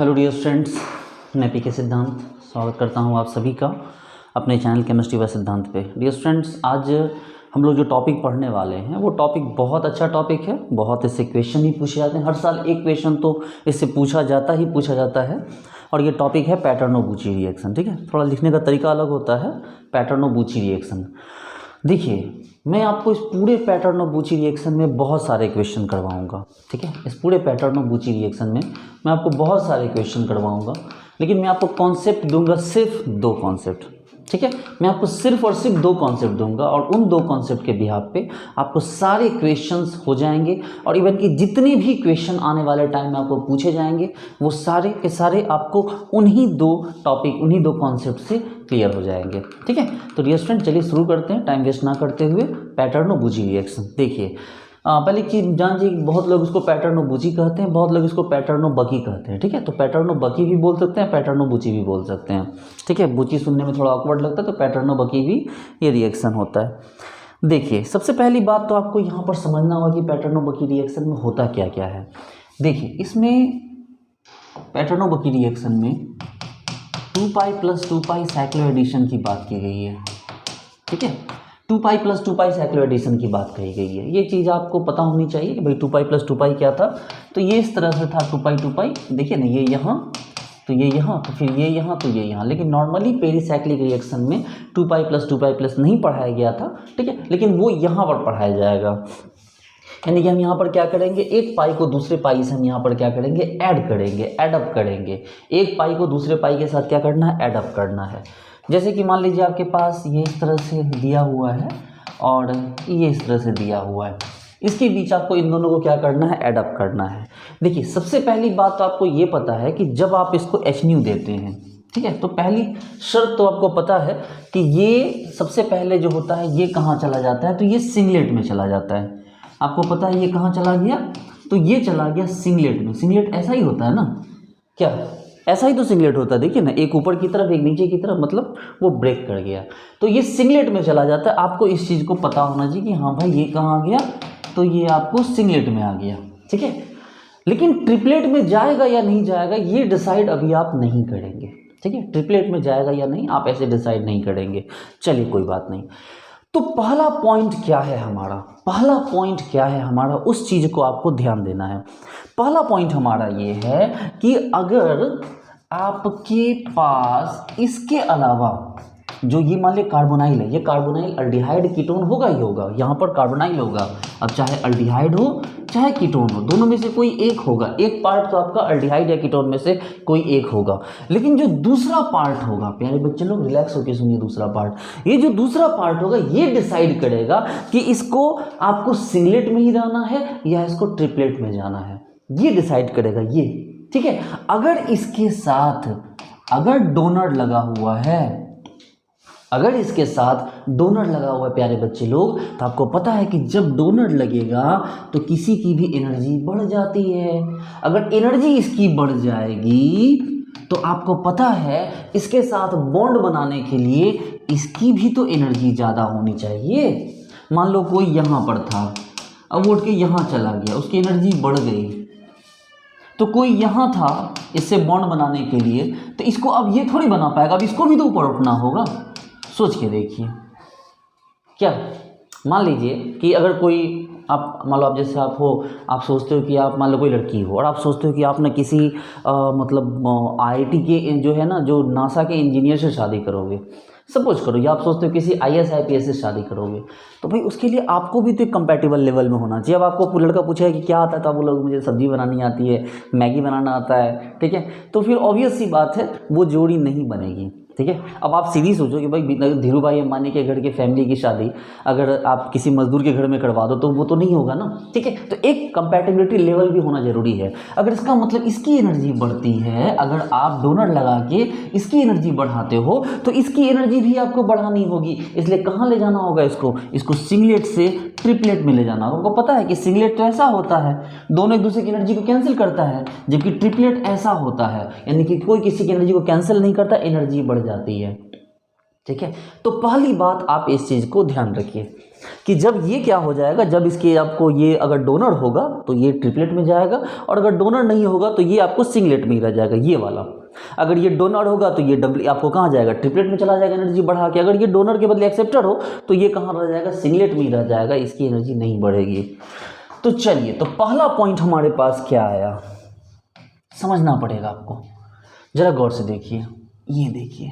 Hello dear students, मैं पीके सिद्धांत स्वागत करता हूं आप सभी का अपने चैनल केमिस्ट्री व सिद्धांत पे। डियर स्टूडेंट्स, आज हम लोग जो टॉपिक पढ़ने वाले हैं वो टॉपिक बहुत अच्छा टॉपिक है। बहुत इससे क्वेश्चन ही पूछे जाते हैं, हर साल एक क्वेश्चन तो इससे पूछा जाता है। और ये टॉपिक है पैटर्न ऑफ बूची रिएक्शन। ठीक है, थोड़ा लिखने का तरीका अलग होता है। पैटर्न ऑफ बूची रिएक्शन, देखिए मैं आपको इस पूरे पैटर्न ऑफ बूची रिएक्शन में बहुत सारे क्वेश्चन करवाऊंगा। ठीक है, इस पूरे पैटर्न ऑफ बूची रिएक्शन में मैं आपको बहुत सारे क्वेश्चन करवाऊंगा, लेकिन मैं आपको कॉन्सेप्ट दूंगा सिर्फ 2 कॉन्सेप्ट। ठीक है, मैं आपको सिर्फ और सिर्फ 2 कॉन्सेप्ट दूंगा और उन 2 कॉन्सेप्ट के बिहाफ पे आपको सारे क्वेश्चंस हो जाएंगे। और इवन कि जितने भी क्वेश्चन आने वाले टाइम में आपको पूछे जाएंगे वो सारे के सारे आपको उन्हीं 2 टॉपिक, उन्हीं 2 कॉन्सेप्ट से क्लियर हो जाएंगे। ठीक है, तो डियर स्टूडेंट चलिए शुरू करते हैं, टाइम वेस्ट ना करते हुए। पैटर्न ऑफ बूची रिएक्शन, देखिए पहले कि जान जी, बहुत लोग इसको पैटर्न ऑफ बूची कहते हैं, बहुत लोग इसको पैटर्न ऑफ बकी कहते हैं। ठीक है, तो पैटर्न ऑफ बकी भी बोल सकते हैं, पैटर्न ऑफ बूची भी बोल सकते हैं। ठीक है, बूची सुनने में थोड़ा ऑकवर्ड लगता है तो पैटर्न ऑफ बकी भी ये रिएक्शन होता है। देखिए सबसे पहली बात तो आपको यहाँ पर समझना होगा कि पैटर्न ऑफ बकी रिएक्शन में होता क्या क्या है। देखिए इसमें पैटर्न ऑफ बकी रिएक्शन में 2π + 2π साइक्लोएडिशन की बात की गई है। ठीक है, 2π + 2π साइक्लोएडिशन की बात कही गई है। ये चीज़ आपको पता होनी चाहिए कि भाई 2π + 2π क्या था। तो ये इस तरह से था 2π, देखिए ना, ये यहाँ तो ये यहाँ, तो फिर ये यहाँ तो ये यहाँ। लेकिन नॉर्मली पेरीसाइक्लिक रिएक्शन में 2π + 2π+ नहीं पढ़ाया गया था। ठीक है, लेकिन वो यहाँ पर पढ़ाया जाएगा। यानी कि हम यहाँ पर क्या करेंगे, एक पाई को दूसरे पाई से हम यहाँ पर क्या करेंगे, ऐड करेंगे, एडअप करेंगे। एक पाई को दूसरे पाई के साथ क्या करना है, एडअप करना है। जैसे कि मान लीजिए आपके पास ये इस तरह से दिया हुआ है और ये इस तरह से दिया हुआ है, इसके बीच आपको इन दोनों को क्या करना है, एडअप करना है। देखिए सबसे पहली बात तो आपको ये पता है कि जब आप इसको HNu देते हैं, ठीक है, तो पहली शर्त तो आपको पता है कि ये सबसे पहले जो होता है ये कहाँ चला जाता है, तो ये सिंगलेट में चला जाता है। आपको पता है ये कहाँ चला गया, तो ये चला गया सिंगलेट में। सिंगलेट ऐसा ही होता है ना, क्या ऐसा ही तो सिंगलेट होता है। देखिए ना, एक ऊपर की तरफ एक नीचे की तरफ, मतलब वो ब्रेक कर गया तो ये सिंगलेट में चला जाता है। आपको इस चीज़ को पता होना चाहिए कि हाँ भाई ये कहाँ आ गया, तो ये आपको सिंगलेट में आ गया। ठीक है, लेकिन ट्रिपलेट में जाएगा या नहीं जाएगा ये डिसाइड अभी आप नहीं करेंगे। ठीक है, ट्रिपलेट में जाएगा या नहीं आप ऐसे डिसाइड नहीं करेंगे। चलिए कोई बात नहीं। तो पहला पॉइंट क्या है हमारा, पहला पॉइंट क्या है हमारा, उस चीज़ को आपको ध्यान देना है। पहला पॉइंट हमारा ये है कि अगर आपके पास इसके अलावा जो ये मान लीजिए कार्बोनाइल है, ये कार्बोनाइल अल्डिहाइड कीटोन होगा ही होगा, यहाँ पर कार्बोनाइल होगा। अब चाहे अल्डिहाइड हो चाहे कीटोन हो, दोनों में से कोई एक होगा। एक पार्ट तो आपका अल्डिहाइड या कीटोन में से कोई एक होगा। लेकिन जो दूसरा पार्ट होगा, प्यारे बच्चे लोग रिलैक्स होकर सुनिए, दूसरा पार्ट, ये जो दूसरा पार्ट होगा ये डिसाइड करेगा कि इसको आपको सिंगलेट में ही रहना है या इसको ट्रिपलेट में जाना है, ये डिसाइड करेगा ये। ठीक है, अगर इसके साथ अगर डोनर लगा हुआ है, अगर इसके साथ डोनर लगा हुआ है प्यारे बच्चे लोग, तो आपको पता है कि जब डोनर लगेगा तो किसी की भी एनर्जी बढ़ जाती है। अगर एनर्जी इसकी बढ़ जाएगी तो आपको पता है इसके साथ बॉन्ड बनाने के लिए इसकी भी तो एनर्जी ज़्यादा होनी चाहिए। मान लो कोई यहाँ पर था, अब उठ के यहाँ चला गया, उसकी एनर्जी बढ़ गई। तो कोई यहाँ था इससे बॉन्ड बनाने के लिए, तो इसको अब ये थोड़ी बना पाएगा, अब इसको भी तो ऊपर उठना होगा। सोच के देखिए, क्या मान लीजिए कि अगर कोई आप मान लो, आप जैसे आप हो, आप सोचते हो कि आप मान लो कोई लड़की हो और आप सोचते हो कि आप ना किसी मतलब IIT के जो है ना, जो नासा के इंजीनियर से शादी करोगे, सपोज करो, या आप सोचते हो किसी IAS IPS से शादी करोगे, तो भाई उसके लिए आपको भी तो एक कंपैटिबल लेवल में होना चाहिए। अब आपको लड़का पूछेगा कि क्या आता है, तो आप बोलोगे मुझे सब्जी बनानी आती है, मैगी बनाना आता है। ठीक है, तो फिर ऑब्वियस सी बात है वो जोड़ी नहीं बनेगी। ठीक है, अब आप सीधी सोचो कि भाई धीरू भाई अंबानी के घर के फैमिली की शादी अगर आप किसी मजदूर के घर में करवा दो तो वो तो नहीं होगा ना। ठीक है, तो एक कंपैटिबिलिटी लेवल भी होना जरूरी है। अगर इसका मतलब इसकी एनर्जी बढ़ती है, अगर आप डोनर लगा के इसकी एनर्जी बढ़ाते हो तो इसकी एनर्जी भी आपको बढ़ानी होगी। इसलिए कहाँ ले जाना होगा इसको सिंगलेट से ट्रिपलेट में ले जाना होगा। आपको पता है कि सिंगलेट तो ऐसा होता है, दोनों एक दूसरे की एनर्जी को कैंसिल करता है, जबकि ट्रिपलेट ऐसा होता है, यानी कि कोई किसी की एनर्जी को कैंसिल नहीं करता, एनर्जी बढ़ जाती है। ठीक है, तो पहली बात आप इस चीज़ को ध्यान रखिए। कि जब ये क्या हो जाएगा, जब इसके आपको ये अगर डोनर होगा तो ये ट्रिपलेट में जाएगा, और अगर डोनर नहीं होगा तो ये आपको सिंगलेट में ही रह जाएगा, ये वाला। अगर ये डोनर होगा तो ये डबल आपको कहाँ जाएगा, ट्रिपलेट में चला जाएगा एनर्जी बढ़ा के। अगर ये डोनर के बदले एक्सेप्टर हो तो ये कहाँ रह जाएगा, सिंगलेट में ही रह जाएगा, इसकी एनर्जी नहीं बढ़ेगी। तो चलिए, तो पहला पॉइंट हमारे पास क्या आया, समझना पड़ेगा आपको, जरा गौर से देखिए। ये देखिए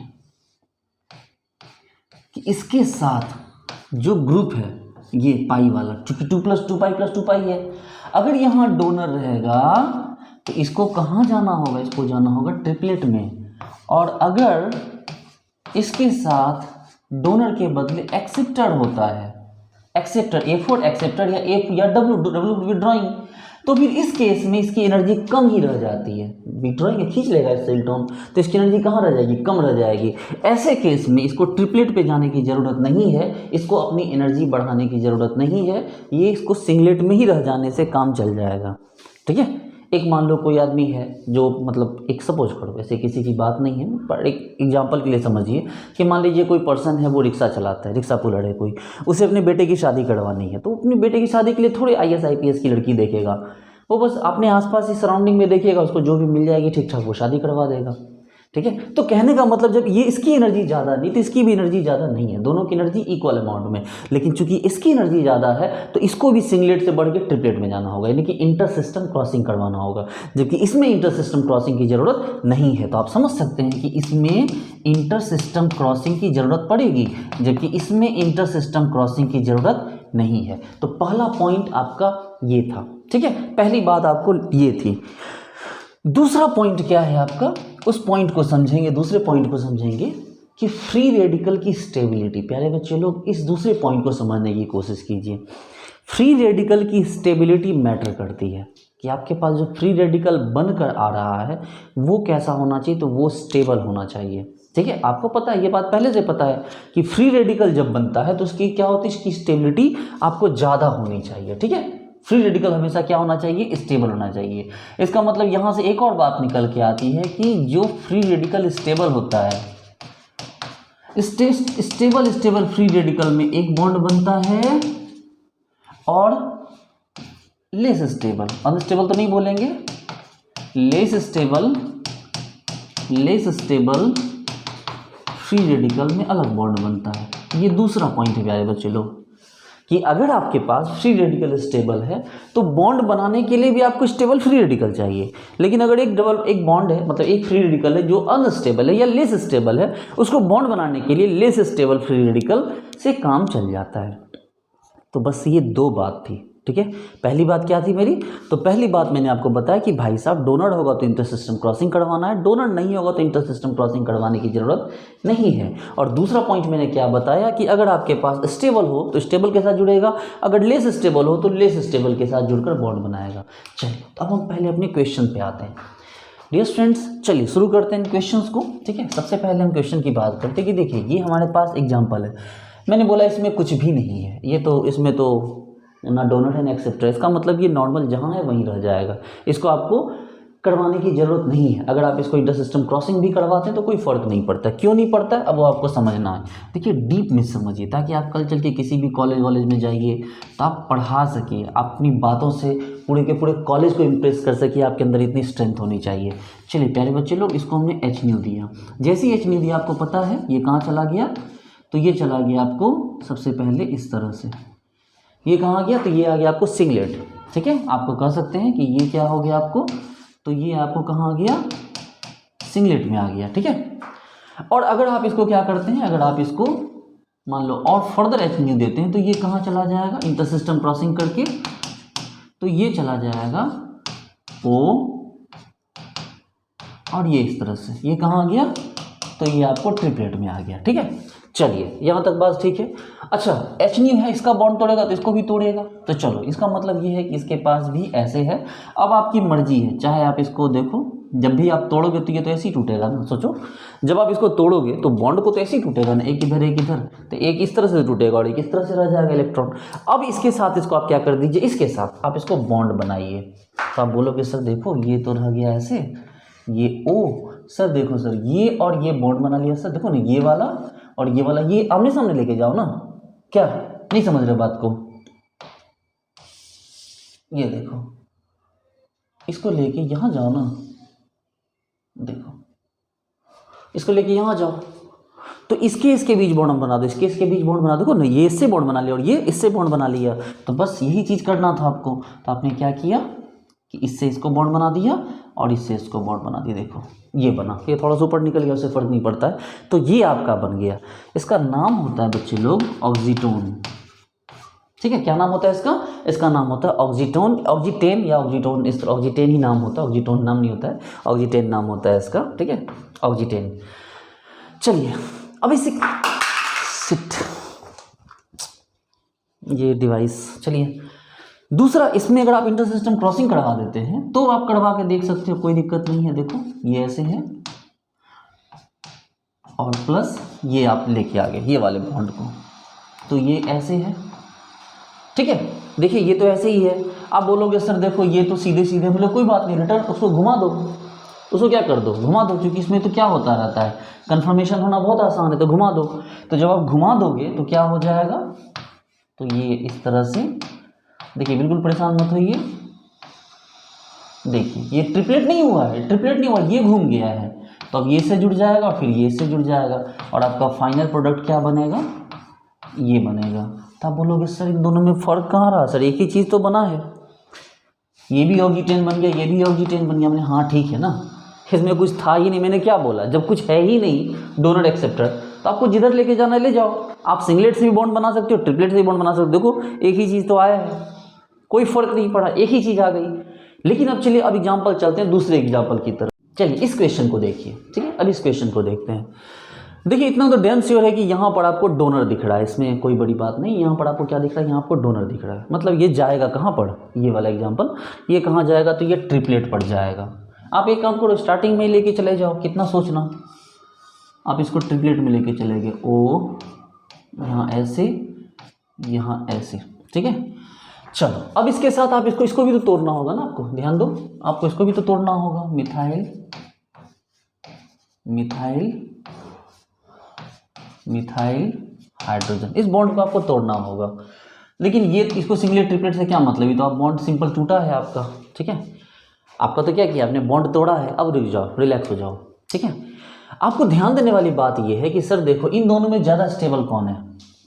कि इसके साथ जो ग्रुप है ये पाई वाला, चूंकि 2 + 2 पाई + 2 पाई है, अगर यहाँ डोनर रहेगा तो इसको कहाँ जाना होगा, इसको जाना होगा ट्रिपलेट में। और अगर इसके साथ डोनर के बदले एक्सेप्टर होता है, एक्सेप्टर A4 एक्सेप्टर या F या W विड्रॉइंग, तो फिर इस केस में इसकी एनर्जी कम ही रह जाती है। विड्रॉइंग खींच लेगा इससे इलेक्ट्रॉन, तो इसकी एनर्जी कहाँ रह जाएगी, कम रह जाएगी। ऐसे केस में इसको ट्रिपलेट पे जाने की ज़रूरत नहीं है, इसको अपनी एनर्जी बढ़ाने की ज़रूरत नहीं है, ये इसको सिंगलेट में ही रह जाने से काम चल जाएगा। ठीक है, एक मान लो कोई आदमी है जो मतलब एक सपोज करो, वैसे किसी की बात नहीं है पर एक एग्जांपल के लिए समझिए कि मान लीजिए कोई पर्सन है वो रिक्शा चलाता है, रिक्शा पुलर है कोई, उसे अपने बेटे की शादी करवानी है, तो अपने बेटे की शादी के लिए थोड़े IAS IPS की लड़की देखेगा, वो बस अपने आसपास ही सराउंडिंग में देखेगा, उसको जो भी मिल जाएगी ठीक ठाक वो शादी करवा देगा। ठीक है, तो कहने का मतलब जब ये इसकी एनर्जी ज़्यादा नहीं तो इसकी भी एनर्जी ज़्यादा नहीं है, दोनों की एनर्जी इक्वल अमाउंट में, लेकिन चूंकि इसकी एनर्जी ज़्यादा है तो इसको भी सिंगलेट से बढ़ के ट्रिपलेट में जाना होगा, यानी कि इंटर सिस्टम क्रॉसिंग करवाना होगा, जबकि इसमें इंटर सिस्टम क्रॉसिंग की ज़रूरत नहीं है। तो आप समझ सकते हैं कि इसमें इंटर सिस्टम क्रॉसिंग की ज़रूरत पड़ेगी, जबकि इसमें इंटर सिस्टम क्रॉसिंग की ज़रूरत नहीं है। तो पहला पॉइंट आपका ये था। ठीक है, पहली बात आपको ये थी। दूसरा पॉइंट क्या है आपका, उस पॉइंट को समझेंगे, दूसरे पॉइंट को समझेंगे कि फ्री रेडिकल की स्टेबिलिटी। प्यारे बच्चे लोग इस दूसरे पॉइंट को समझने की कोशिश कीजिए। फ्री रेडिकल की स्टेबिलिटी मैटर करती है कि आपके पास जो फ्री रेडिकल बनकर आ रहा है वो कैसा होना चाहिए, तो वो स्टेबल होना चाहिए। ठीक है, आपको पता है, ये बात पहले से पता है कि फ्री रेडिकल जब बनता है तो उसकी क्या होती है, इसकी स्टेबिलिटी आपको ज़्यादा होनी चाहिए। ठीक है, फ्री रेडिकल हमेशा क्या होना चाहिए, स्टेबल होना चाहिए। इसका मतलब यहाँ से एक और बात निकल के आती है कि जो फ्री रेडिकल स्टेबल होता है, स्टेबल फ्री रेडिकल में एक बॉन्ड बनता है, और लेस स्टेबल, अनस्टेबल तो नहीं बोलेंगे, लेस स्टेबल फ्री रेडिकल में अलग बॉन्ड बनता है। ये दूसरा पॉइंट है प्यारे बच्चे लोग, कि अगर आपके पास फ्री रेडिकल स्टेबल है तो बॉन्ड बनाने के लिए भी आपको स्टेबल फ्री रेडिकल चाहिए, लेकिन अगर एक बॉन्ड है, मतलब एक फ्री रेडिकल है जो अनस्टेबल है या लेस स्टेबल है, उसको बॉन्ड बनाने के लिए लेस स्टेबल फ्री रेडिकल से काम चल जाता है। तो बस ये दो बात थी। ठीक है, पहली बात क्या थी मेरी, तो पहली बात मैंने आपको बताया कि भाई साहब डोनर होगा तो इंटर सिस्टम क्रॉसिंग करवाना है, डोनर नहीं होगा तो इंटर सिस्टम क्रॉसिंग करवाने की ज़रूरत नहीं है। और दूसरा पॉइंट मैंने क्या बताया कि अगर आपके पास स्टेबल हो तो स्टेबल के साथ जुड़ेगा, अगर लेस स्टेबल हो तो लेस स्टेबल के साथ जुड़कर बॉन्ड बनाएगा। चलिए, तो अब हम पहले अपने क्वेश्चन पे आते हैं। डियर स्टूडेंट्स, चलिए शुरू करते हैं क्वेश्चंस को। ठीक है, सबसे पहले हम क्वेश्चन की बात करते हैं कि देखिए ये हमारे पास एग्जाम्पल है, मैंने बोला इसमें कुछ भी नहीं है, ये तो इसमें तो ना डोनर है ना एक्सेप्टर, इसका मतलब ये नॉर्मल जहाँ है वहीं रह जाएगा, इसको आपको करवाने की ज़रूरत नहीं है। अगर आप इसको इंटर सिस्टम क्रॉसिंग भी करवाते हैं तो कोई फ़र्क नहीं पड़ता। क्यों नहीं पड़ता है, अब वो आपको समझना है। देखिए, डीप में समझिए, ताकि आप कल चल के किसी भी कॉलेज में जाइए तो आप पढ़ा सकिए, अपनी बातों से पूरे के पूरे कॉलेज को इम्प्रेस कर सकिए, आपके अंदर इतनी स्ट्रेंथ होनी चाहिए। चलिए प्यारे बच्चे लोग, इसको हमने HNO दिया, जैसे ही HNO दिया आपको पता है ये कहाँ चला गया, तो ये चला गया आपको सबसे पहले इस तरह से, ये कहाँ गया, तो ये आ गया आपको सिंगलेट। ठीक है, आपको कह सकते हैं कि ये क्या हो गया आपको, तो ये आपको कहाँ आ गया, सिंगलेट में आ गया। ठीक है, और अगर आप इसको क्या करते हैं, अगर आप इसको मान लो और फर्दर HNO देते हैं तो ये कहाँ चला जाएगा, इंटर सिस्टम क्रॉसिंग करके, तो ये चला जाएगा O, और ये इस तरह से ये कहाँ आ गया, तो ये आपको ट्रिपलेट में आ गया। ठीक है, चलिए यहाँ तक बात ठीक है। अच्छा, HNO है, इसका बॉन्ड तोड़ेगा तो इसको भी तोड़ेगा, तो चलो इसका मतलब ये है कि इसके पास भी ऐसे है। अब आपकी मर्जी है, चाहे आप इसको देखो, जब भी आप तोड़ोगे तो ये तो ऐसे ही टूटेगा ना। सोचो, जब आप इसको तोड़ोगे तो बॉन्ड को तो ऐसे ही टूटेगा ना, एक इधर एक इधर, तो एक इस तरह से टूटेगा और एक इस तरह से रह जाएगा इलेक्ट्रॉन। अब इसके साथ इसको आप क्या कर दीजिए, इसके साथ आप इसको बॉन्ड बनाइए। तो आप बोलोगे सर देखो ये तो रह गया ऐसे, ये O, सर देखो सर ये और ये बॉन्ड बना लिया, सर देखो ना ये वाला और ये वाला, ये आमने सामने लेके जाओ ना, क्या नहीं समझ रहे बात को? ये देखो, इसको लेके यहाँ जाओ ना, देखो इसको लेके यहाँ जाओ, तो इसके बीच बॉन्ड बना दो, इसके बीच बॉन्ड बना दो ना, ये इससे बॉन्ड बना लिया और ये इससे बॉन्ड बना लिया। तो बस यही चीज़ करना था आपको। तो आपने क्या किया कि इससे इसको बॉन्ड बना दिया और इससे इसको बॉन्ड बना दिया। देखो ये बना, ये थोड़ा सा ऊपर निकल गया, उससे फर्क नहीं पड़ता है। तो ये आपका बन गया। इसका नाम होता है बच्चे लोग ऑक्सीटोन। ठीक है, क्या नाम होता है इसका? इसका नाम होता है ऑक्सीटोन, ऑक्सीटेन या ऑक्सीटोन। इस ऑक्सीटेन ही नाम होता है, ऑक्सीटोन नाम नहीं होता है, ऑक्सीटेन नाम होता है इसका। ठीक है, ऑक्सीटेन। चलिए अब इसे ये डिवाइस, चलिए दूसरा, इसमें अगर आप इंटर सिस्टम क्रॉसिंग करवा देते हैं तो आप करवा के देख सकते हो, कोई दिक्कत नहीं है। देखो ये ऐसे है और प्लस ये आप लेके आ गए ये वाले बॉन्ड को, तो ये ऐसे है। ठीक है, देखिए ये तो ऐसे ही है। आप बोलोगे सर देखो ये तो सीधे सीधे, मतलब कोई बात नहीं, रिटर्न उसको घुमा दो, उसको क्या कर दो, घुमा दो, क्योंकि इसमें तो क्या होता रहता है, कन्फर्मेशन होना बहुत आसान है, तो घुमा दो। तो जब आप घुमा दोगे तो क्या हो जाएगा, तो ये इस तरह से, देखिए बिल्कुल परेशान मत होइए, देखिए ये ट्रिपलेट नहीं हुआ है, ट्रिपलेट नहीं हुआ, ये घूम गया है। तो अब ये से जुड़ जाएगा, फिर ये से जुड़ जाएगा, और आपका फाइनल प्रोडक्ट क्या बनेगा, ये बनेगा। तो आप बोलोगे सर इन दोनों में फ़र्क कहाँ रहा? सर एक ही चीज़ तो बना है, ये भी ऑक्सीटेन बन गया, ये भी ऑक्सीटेन बन गया। हमने हाँ ठीक है ना, इसमें कुछ था ही नहीं। मैंने क्या बोला, जब कुछ है ही नहीं डोनर एक्सेप्टर, तो आपको जिधर लेके जाना है ले जाओ। आप सिंगलेट से भी बॉन्ड बना सकते हो, ट्रिपलेट से भी बॉन्ड बना सकते हो। देखो एक ही चीज़ तो आया है, कोई फ़र्क नहीं पड़ा, एक ही चीज़ आ गई। लेकिन अब चलिए अब एग्जाम्पल चलते हैं दूसरे एग्जाम्पल की तरफ। चलिए इस क्वेश्चन को देखिए। ठीक है, अब इस क्वेश्चन को देखते हैं। देखिए इतना तो डैम श्योर है कि यहाँ पर आपको डोनर दिख रहा है, इसमें कोई बड़ी बात नहीं। यहाँ पर आपको क्या दिख रहा है, यहाँ आपको डोनर दिख रहा है। मतलब ये जाएगा कहाँ पर, ये वाला एग्जाम्पल, ये कहाँ जाएगा, तो ये ट्रिपलेट पर जाएगा। आप एक काम करो, स्टार्टिंग में ही लेके चले जाओ, कितना सोचना। आप इसको ट्रिपलेट में लेके चले गए, ओ यहाँ ऐसे, यहाँ ऐसे। ठीक है, चलो अब इसके साथ आप इसको भी तो तोड़ना होगा ना, आपको ध्यान दो, आपको इसको भी तो तोड़ना होगा। मिथाइल मिथाइल मिथाइल हाइड्रोजन, इस बॉन्ड को आपको तोड़ना होगा। लेकिन ये इसको सिंगलेट ट्रिपलेट से क्या मतलब, ये तो आप बॉन्ड सिंपल टूटा है आपका। ठीक है, आपका तो क्या किया आपने, बॉन्ड तोड़ा है। अब रुक जाओ, रिलैक्स हो जाओ। ठीक है, आपको ध्यान देने वाली बात ये है कि सर देखो इन दोनों में ज़्यादा स्टेबल कौन है।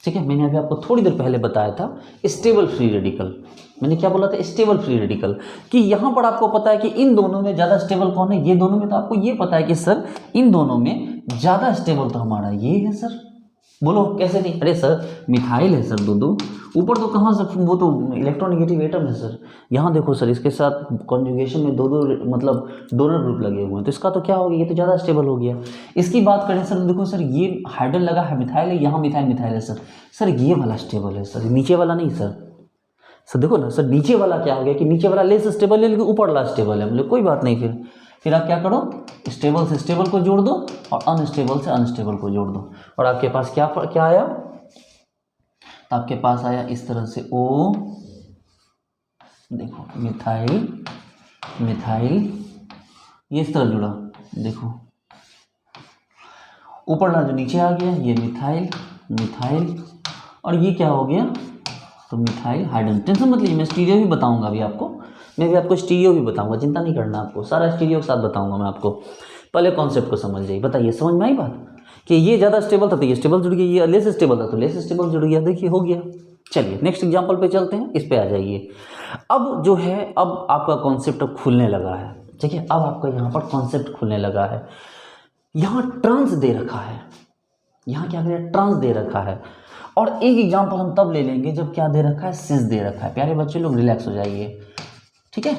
ठीक है, मैंने अभी आपको थोड़ी देर पहले बताया था स्टेबल फ्री रेडिकल। मैंने क्या बोला था, स्टेबल फ्री रेडिकल, कि यहाँ पर आपको पता है कि इन दोनों में ज़्यादा स्टेबल कौन है, ये दोनों में। तो आपको ये पता है कि सर इन दोनों में ज़्यादा स्टेबल तो हमारा ये है। सर बोलो कैसे नहीं, अरे सर मिथाइल है सर, दो ऊपर तो कहाँ से, वो तो इलेक्ट्रोनेगेटिव एटम है सर। यहाँ देखो सर, इसके साथ कॉन्जुगेशन में दो मतलब डोनर ग्रुप लगे हुए हैं, तो इसका तो क्या हो गया, ये तो ज़्यादा स्टेबल हो गया। इसकी बात करें सर, देखो सर ये हाइड्रोजन लगा है, मिथाइल है, यहाँ मिथाइल है सर ये वाला स्टेबल है सर, नीचे वाला नहीं सर। सर देखो ना सर, नीचे वाला क्या हो गया कि नीचे वाला लेस स्टेबल है लेकिन ऊपर वाला स्टेबल है। मतलब कोई बात नहीं, फिर आप क्या करो, स्टेबल से स्टेबल को जोड़ दो और अनस्टेबल से अनस्टेबल को जोड़ दो, और आपके पास क्या आया, तो आपके पास आया इस तरह से O, देखो मिथाइल मिथाइल, ये इस तरह जुड़ा, देखो ऊपर वाला जो नीचे आ गया ये मिथाइल मिथाइल, और ये क्या हो गया, तो मिथाइल हाइड्रोजन। टेंशन मत लीजिए, मैं स्टीरियो भी बताऊंगा अभी आपको, मैं भी आपको स्टीरियो भी बताऊंगा, चिंता नहीं करना, आपको सारा स्टीरियो के साथ बताऊंगा मैं आपको। पहले कॉन्सेप्ट को समझ जाइए। बताइए समझ में आई बात, कि ये ज़्यादा स्टेबल था तो ये स्टेबल जुड़ गया, ये लेस स्टेबल था तो लेस स्टेबल जुड़ गया। देखिए हो गया। चलिए नेक्स्ट एग्जाम्पल पे चलते हैं, इस पे आ जाइए। अब जो है, अब आपका कॉन्सेप्ट खुलने लगा है। ठीक है, अब आपका यहाँ पर कॉन्सेप्ट खुलने लगा है। यहाँ ट्रांस दे रखा है, यहाँ क्या करें, ट्रांस दे रखा है। और एक एग्जाम्पल हम तब ले लेंगे जब क्या दे रखा है, सिस दे रखा है। प्यारे बच्चे लोग रिलैक्स हो जाइए। ठीक है,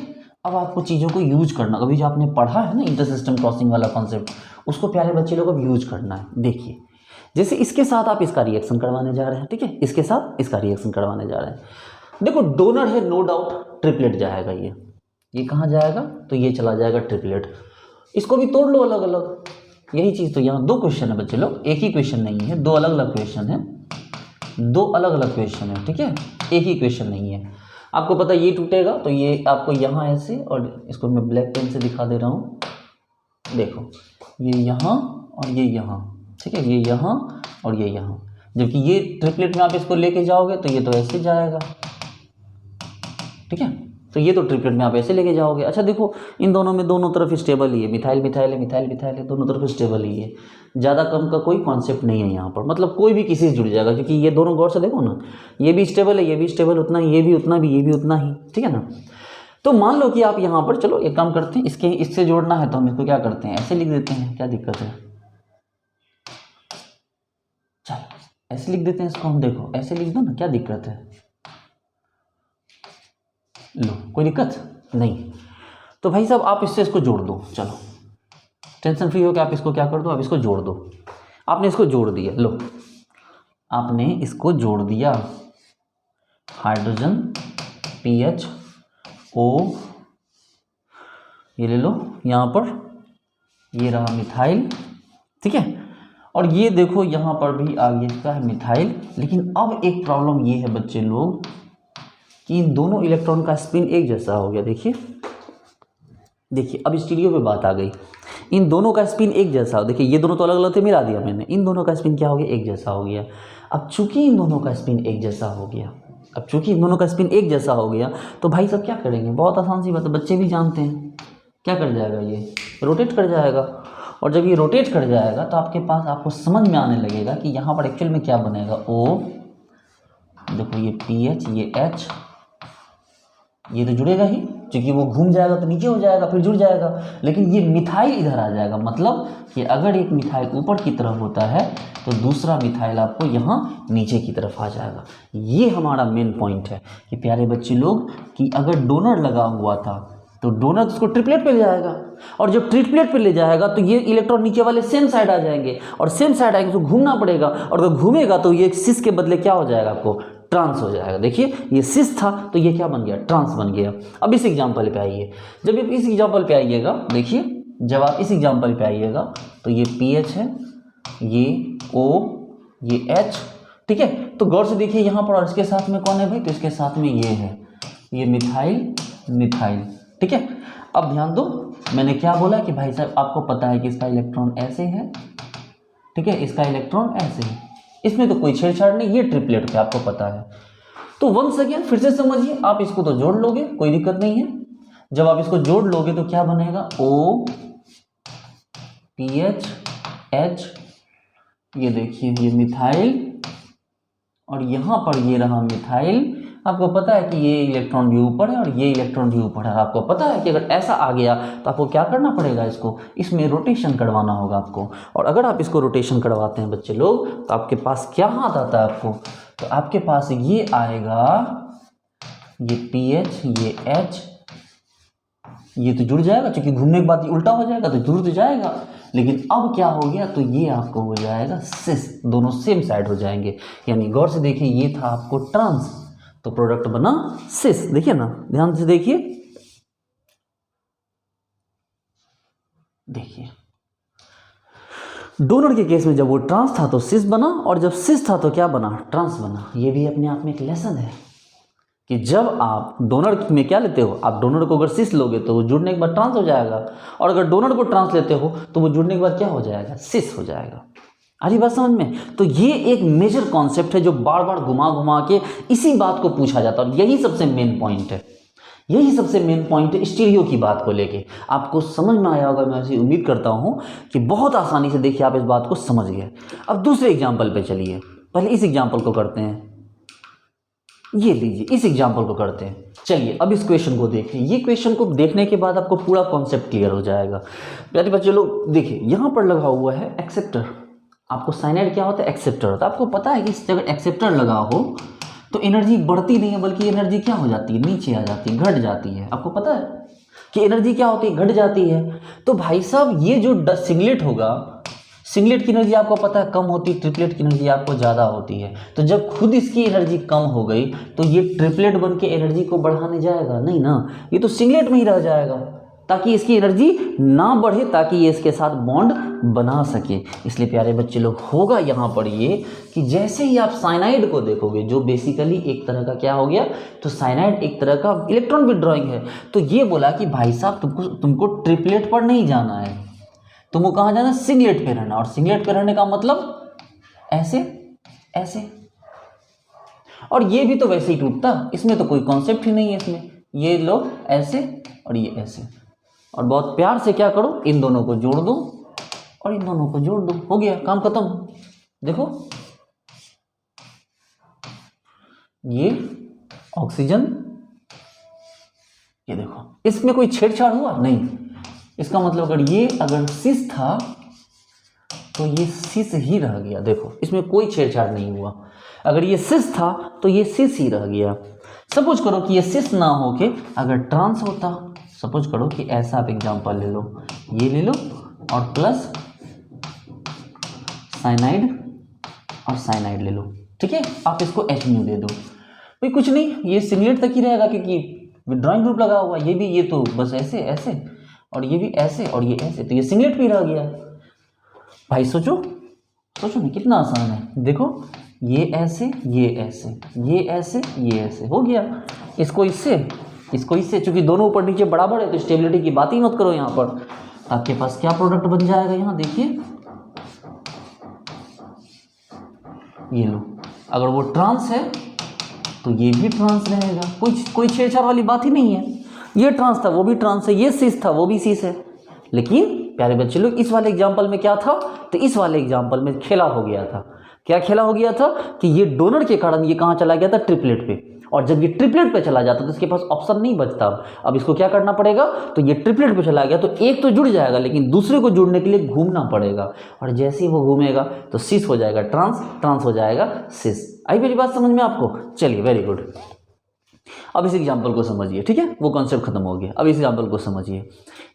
अब आपको चीज़ों को यूज करना, अभी जो आपने पढ़ा है ना इंटर सिस्टम क्रॉसिंग वाला कॉन्सेप्ट, उसको प्यारे बच्चे लोग अब यूज करना है। देखिए जैसे इसके साथ आप इसका रिएक्शन करवाने जा रहे हैं। ठीक है, इसके साथ इसका रिएक्शन करवाने जा रहे हैं। देखो डोनर है, नो डाउट ट्रिपलेट जाएगा, ये कहाँ जाएगा, तो ये चला जाएगा ट्रिपलेट। इसको भी तोड़ लो अलग अलग, यही चीज़। तो यहाँ दो क्वेश्चन है बच्चे लोग, एक ही क्वेश्चन नहीं है, दो अलग अलग क्वेश्चन है, दो अलग अलग क्वेश्चन है। ठीक है, एक ही क्वेश्चन नहीं है। आपको पता है ये टूटेगा तो ये आपको यहाँ ऐसे, और इसको मैं ब्लैक पेन से दिखा दे रहा हूँ। देखो ये यहाँ और ये यहाँ। ठीक है, ये यहाँ और ये यहाँ, जबकि ये ट्रिपलेट में आप इसको लेके जाओगे तो ये तो ऐसे जाएगा, ठीक है, तो ये तो ट्रिपलेट में आप ऐसे लेके जाओगे। अच्छा देखो इन दोनों में दोनों तरफ स्टेबल ही है, मिथाइल मिथाइल है, मिथाइल मिथाइल है, दोनों तरफ स्टेबल ही है, ज़्यादा कम का कोई कॉन्सेप्ट नहीं है यहाँ पर, मतलब कोई भी किसी से जुड़ जाएगा, क्योंकि ये दोनों गौर से देखो ना, ये भी स्टेबल है, ये भी स्टेबल उतना ही, ये भी उतना भी, ये भी उतना ही, ठीक है ना। तो मान लो कि आप यहाँ पर, चलो एक काम करते हैं, इससे जोड़ना है तो हम इसको क्या करते हैं, ऐसे लिख देते हैं, क्या दिक्कत है, चल ऐसे लिख देते हैं इसको हम, देखो ऐसे लिख दो ना, क्या दिक्कत है, लो कोई दिक्कत नहीं। तो भाई साहब आप इससे इसको जोड़ दो, चलो टेंशन फ्री हो के आप इसको क्या कर दो, आप इसको जोड़ दो, आपने इसको जोड़ दिया, लो आपने इसको जोड़ दिया, हाइड्रोजन PH O, ये ले लो यहाँ पर, ये रहा मिथाइल, ठीक है, और ये देखो यहाँ पर भी आगे इसका है मिथाइल। लेकिन अब एक प्रॉब्लम ये है बच्चे लोग कि इन दोनों इलेक्ट्रॉन का स्पिन एक जैसा हो गया, देखिए देखिए अब स्टीरियो पे बात आ गई, इन दोनों का स्पिन एक जैसा हो, देखिए ये दोनों तो अलग अलग थे, मिला दिया मैंने, इन दोनों का स्पिन क्या हो गया, एक जैसा हो गया। अब चूंकि इन दोनों का स्पिन एक जैसा हो गया, अब चूंकि इन दोनों का स्पिन एक जैसा हो गया, तो भाई सब क्या करेंगे, बहुत आसान सी बात है, बच्चे भी जानते हैं, क्या कर जाएगा, ये रोटेट कर जाएगा, और जब ये रोटेट कर जाएगा तो आपके पास, आपको समझ में आने लगेगा कि यहाँ पर एक्चुअल में क्या बनेगा, O, देखो ये PH, ये H, ये तो जुड़ेगा ही, क्योंकि वो घूम जाएगा तो नीचे हो जाएगा, फिर जुड़ जाएगा, लेकिन ये मिथाइल इधर आ जाएगा, मतलब कि अगर एक मिथाइल ऊपर की तरफ होता है तो दूसरा मिथाइल आपको यहाँ नीचे की तरफ आ जाएगा। ये हमारा मेन पॉइंट है कि प्यारे बच्चे लोग, कि अगर डोनर लगा हुआ था तो डोनर उसको ट्रिपलेट पे ले जाएगा, और जब ट्रिपलेट पे ले जाएगा तो ये इलेक्ट्रॉन नीचे वाले सेम साइड आ जाएंगे, और सेम साइड आएंगे तो घूमना पड़ेगा, और अगर घूमेगा तो ये सिस के बदले क्या हो जाएगा, आपको ट्रांस हो जाएगा। देखिए ये सिस था तो ये क्या बन गया, ट्रांस बन गया। अब इस एग्जांपल पे आइए, जब आप इस एग्जांपल पे आइएगा, देखिए जब आप इस एग्जांपल पे आइएगा तो ये PH है, ये O, ये H, ठीक है, तो गौर से देखिए यहाँ पर, और इसके साथ में कौन है भाई, तो इसके साथ में ये है, ये मिथाइल मिथाइल, ठीक है। अब ध्यान दो, मैंने क्या बोला कि भाई साहब आपको पता है कि इसका इलेक्ट्रॉन ऐसे है, ठीक है, इसका इलेक्ट्रॉन ऐसे है, इसमें तो कोई छेड़छाड़ नहीं, ये ट्रिपलेट पे आपको पता है। तो वंस अगेन फिर से समझिए, आप इसको तो जोड़ लोगे, कोई दिक्कत नहीं है, जब आप इसको जोड़ लोगे तो क्या बनेगा, O PH H, ये देखिए ये मिथाइल, और यहाँ पर ये रहा मिथाइल। आपको पता है कि ये इलेक्ट्रॉन भी ऊपर है और ये इलेक्ट्रॉन भी ऊपर है, आपको पता है कि अगर ऐसा आ गया तो आपको क्या करना पड़ेगा, इसको, इसमें रोटेशन करवाना होगा आपको, और अगर आप इसको रोटेशन करवाते हैं बच्चे लोग तो आपके पास क्या हाथ आता है आपको, तो आपके पास ये आएगा, ये PH, ये H, ये तो जुड़ जाएगा, क्योंकि घूमने के बाद ये उल्टा हो जाएगा तो जुड़ तो जाएगा, लेकिन अब क्या हो गया, तो ये आपको हो जाएगा सिस, दोनों सेम साइड हो जाएंगे। यानी गौर से देखिए, ये था आपको ट्रांस, तो प्रोडक्ट बना सिस, देखिए ना, ध्यान से देखिए, देखिए डोनर के केस में जब वो ट्रांस था तो सिस बना, और जब सिस था तो क्या बना, ट्रांस बना। ये भी अपने आप में एक लेसन है कि जब आप डोनर में क्या लेते हो, आप डोनर को अगर सिस लोगे तो वो जुड़ने के बाद ट्रांस हो जाएगा, और अगर डोनर को ट्रांस लेते हो तो वो जुड़ने के बाद क्या हो जाएगा, सिस हो जाएगा। आजी बात समझ में। तो ये एक मेजर कॉन्सेप्ट है जो बार बार घुमा घुमा के इसी बात को पूछा जाता है, और यही सबसे मेन पॉइंट है, यही सबसे मेन पॉइंट है स्टीरियो की बात को लेके। आपको समझ में आया होगा, मैं ऐसी उम्मीद करता हूँ कि बहुत आसानी से देखिए आप इस बात को समझ गए। अब दूसरे एग्जाम्पल पे चलिए, पहले इस एग्जाम्पल को करते हैं, ये लीजिए इस एग्जाम्पल को करते हैं। चलिए अब इस क्वेश्चन को देखिए, ये क्वेश्चन को देखने के बाद आपको पूरा कॉन्सेप्ट क्लियर हो जाएगा। प्यारे बच्चे लोग देखिए, यहाँ पर लगा हुआ है एक्सेप्टर। आपको साइनाइड क्या होता है, एक्सेप्टर होता है। आपको पता है कि जब एक्सेप्टर लगा हो तो एनर्जी बढ़ती नहीं है, बल्कि एनर्जी क्या हो जाती है, नीचे आ जाती है, घट जाती है। आपको पता है कि एनर्जी क्या होती है, घट जाती है। तो भाई साहब ये जो सिंगलेट होगा, सिंगलेट की एनर्जी आपको पता है कम होती है, ट्रिपलेट की एनर्जी आपको ज़्यादा होती है। तो जब खुद इसकी एनर्जी कम हो गई तो ये ट्रिपलेट बन के एनर्जी को बढ़ाने जाएगा नहीं ना, ये तो सिंगलेट में ही रह जाएगा, ताकि इसकी एनर्जी ना बढ़े, ताकि ये इसके साथ बॉन्ड बना सके। इसलिए प्यारे बच्चे लोग होगा यहाँ पर ये कि जैसे ही आप साइनाइड को देखोगे, जो बेसिकली एक तरह का क्या हो गया, तो साइनाइड एक तरह का इलेक्ट्रॉन विड्रॉइंग है। तो ये बोला कि भाई साहब तुमको ट्रिपलेट पर नहीं जाना है, तुमको कहाँ जाना है, सिंगलेट पे रहना। और सिंगलेट पे रहने का मतलब ऐसे, ऐसे, और ये भी तो वैसे ही टूटता, इसमें तो कोई कॉन्सेप्ट ही नहीं है इसमें। ये लो ऐसे और ये ऐसे, और बहुत प्यार से क्या करो, इन दोनों को जोड़ दो और इन दोनों को जोड़ दो, हो गया काम खत्म। देखो ये ऑक्सीजन, ये देखो, इसमें कोई छेड़छाड़ हुआ नहीं। इसका मतलब अगर सिस था तो ये सिस ही रह गया। देखो इसमें कोई छेड़छाड़ नहीं हुआ। अगर ये सिस था तो ये सिस ही रह गया। सपोज करो कि ये सिस ना हो के अगर ट्रांस होता, सपोज करो कि ऐसा आप एग्जांपल ले लो, ये ले लो और प्लस साइनाइड और साइनाइड ले लो, ठीक है। आप इसको HNO दे दो, भाई कुछ नहीं, ये सिंगलेट तक ही रहेगा क्योंकि ड्राइंग ग्रुप लगा हुआ। ये भी, ये तो बस ऐसे ऐसे, और ये भी ऐसे और ये ऐसे, तो ये सिंगलेट भी रह गया। भाई सोचो सोचो ना, कितना आसान है। देखो ये ऐसे, ये ऐसे, ये ऐसे, ये ऐसे, हो गया। इसको इससे चूंकि दोनों ऊपर नीचे बराबर है तो स्टेबिलिटी की बात ही मत करो। यहाँ पर आपके पास क्या प्रोडक्ट बन जाएगा, यहाँ देखिए, ये लो। अगर वो ट्रांस है तो ये भी ट्रांस रहेगा, कोई छेड़छाड़ वाली बात ही नहीं है। ये ट्रांस था, वो भी ट्रांस है, ये सिस था, वो भी सिस है। लेकिन प्यारे बच्चे लोग, इस वाले एग्जाम्पल में क्या था, तो इस वाले एग्जाम्पल में खेला हो गया था। क्या खेला हो गया था कि ये डोनर के कारण ये कहाँ चला गया था, ट्रिपलेट पे। और जब ये ट्रिपलेट पे चला जाता तो इसके पास ऑप्शन नहीं बचता। अब इसको क्या करना पड़ेगा, तो ये ट्रिपलेट पे चला गया तो एक तो जुड़ जाएगा, लेकिन दूसरे को जुड़ने के लिए घूमना पड़ेगा। और जैसे ही वो घूमेगा तो सिस हो जाएगा ट्रांस, ट्रांस हो जाएगा सिस। आई मेरी बात समझ में आपको? चलिए, वेरी गुड। अब इस एग्जाम्पल को समझिए, ठीक है, वो कॉन्सेप्ट खत्म हो गया। अब इस एग्जाम्पल को समझिए।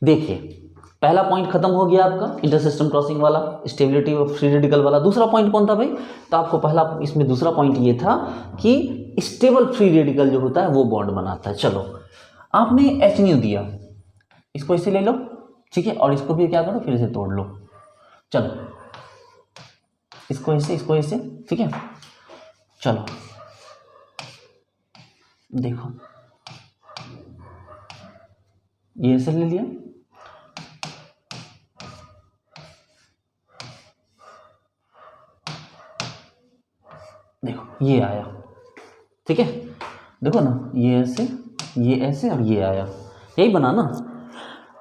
देखिए पहला पॉइंट खत्म हो गया आपका, इंटरसिस्टम क्रॉसिंग वाला, स्टेबिलिटी और फ्री रेडिकल वाला। दूसरा पॉइंट कौन था भाई, तो आपको पहला इसमें दूसरा पॉइंट ये था कि स्टेबल फ्री रेडिकल जो होता है वो बॉन्ड बनाता है। चलो आपने HNO दिया, इसको इसे ले लो, ठीक है, और इसको भी क्या करो, फिर इसे तोड़ लो। चलो इसको इसे, ठीक है। चलो देखो ये ऐसे ले लिया, देखो ये आया, ठीक है। देखो ना, ये ऐसे और ये आया, यही बना ना।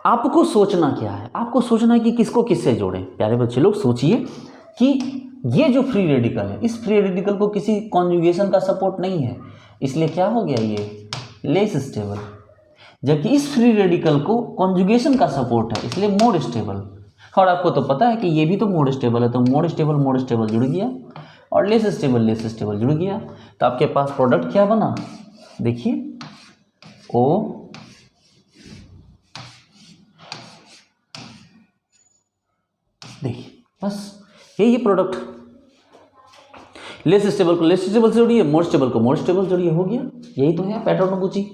आपको सोचना क्या है, आपको सोचना है कि किसको किससे जोड़ें। प्यारे बच्चे लोग सोचिए कि ये जो फ्री रेडिकल है, इस फ्री रेडिकल को किसी कॉन्जुगेशन का सपोर्ट नहीं है, इसलिए क्या हो गया, ये लेस स्टेबल। जबकि इस फ्री रेडिकल को कॉन्जुगेशन का सपोर्ट है, इसलिए मोर स्टेबल। और आपको तो पता है कि ये भी तो मोर स्टेबल है, तो मोर स्टेबल जुड़ गया और लेस स्टेबल जुड़ गया। तो आपके पास प्रोडक्ट क्या बना, देखिए O देखिए, बस यही है प्रोडक्ट। लेस स्टेबल को लेस स्टेबल से जोड़िए, मोर स्टेबल को मोर स्टेबल जोड़िए, हो गया। यही तो है पैटर्नोबुची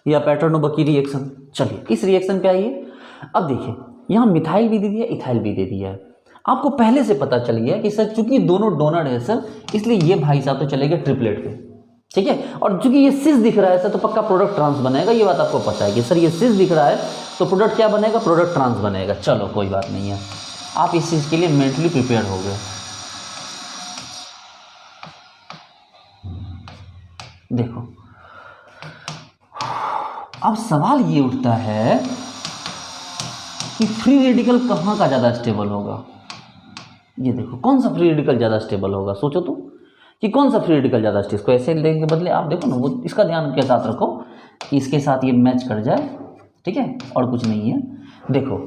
या पैटर्नोबकी रिएक्शन। चलिए इस रिएक्शन पे आइए। अब देखिए यहाँ मिथाइल भी दे दिया, इथाइल भी दे दिया है। आपको पहले से पता चल गया कि सर चूंकि दोनों डोनर है सर, इसलिए ये भाई साहब तो चलेगा ट्रिपलेट पे, ठीक है। और चूंकि ये सिस दिख रहा है सर, तो पक्का प्रोडक्ट ट्रांस बनेगा। ये बात आपको पता है कि सर ये सिस दिख रहा है तो प्रोडक्ट क्या बनेगा, प्रोडक्ट ट्रांस बनेगा। चलो कोई बात नहीं है, आप इस चीज़ के लिए मेंटली प्रिपेयर हो गए। देखो अब सवाल ये उठता है कि फ्री रेडिकल कहाँ का ज़्यादा स्टेबल होगा। ये देखो कौन सा फ्री रेडिकल ज़्यादा स्टेबल होगा, सोचो तो कि कौन सा फ्री रेडिकल ज़्यादा स्टेबल। इसको ऐसे लेने के बदले आप देखो ना, वो इसका ध्यान के साथ रखो कि इसके साथ ये मैच कर जाए, ठीक है, और कुछ नहीं है। देखो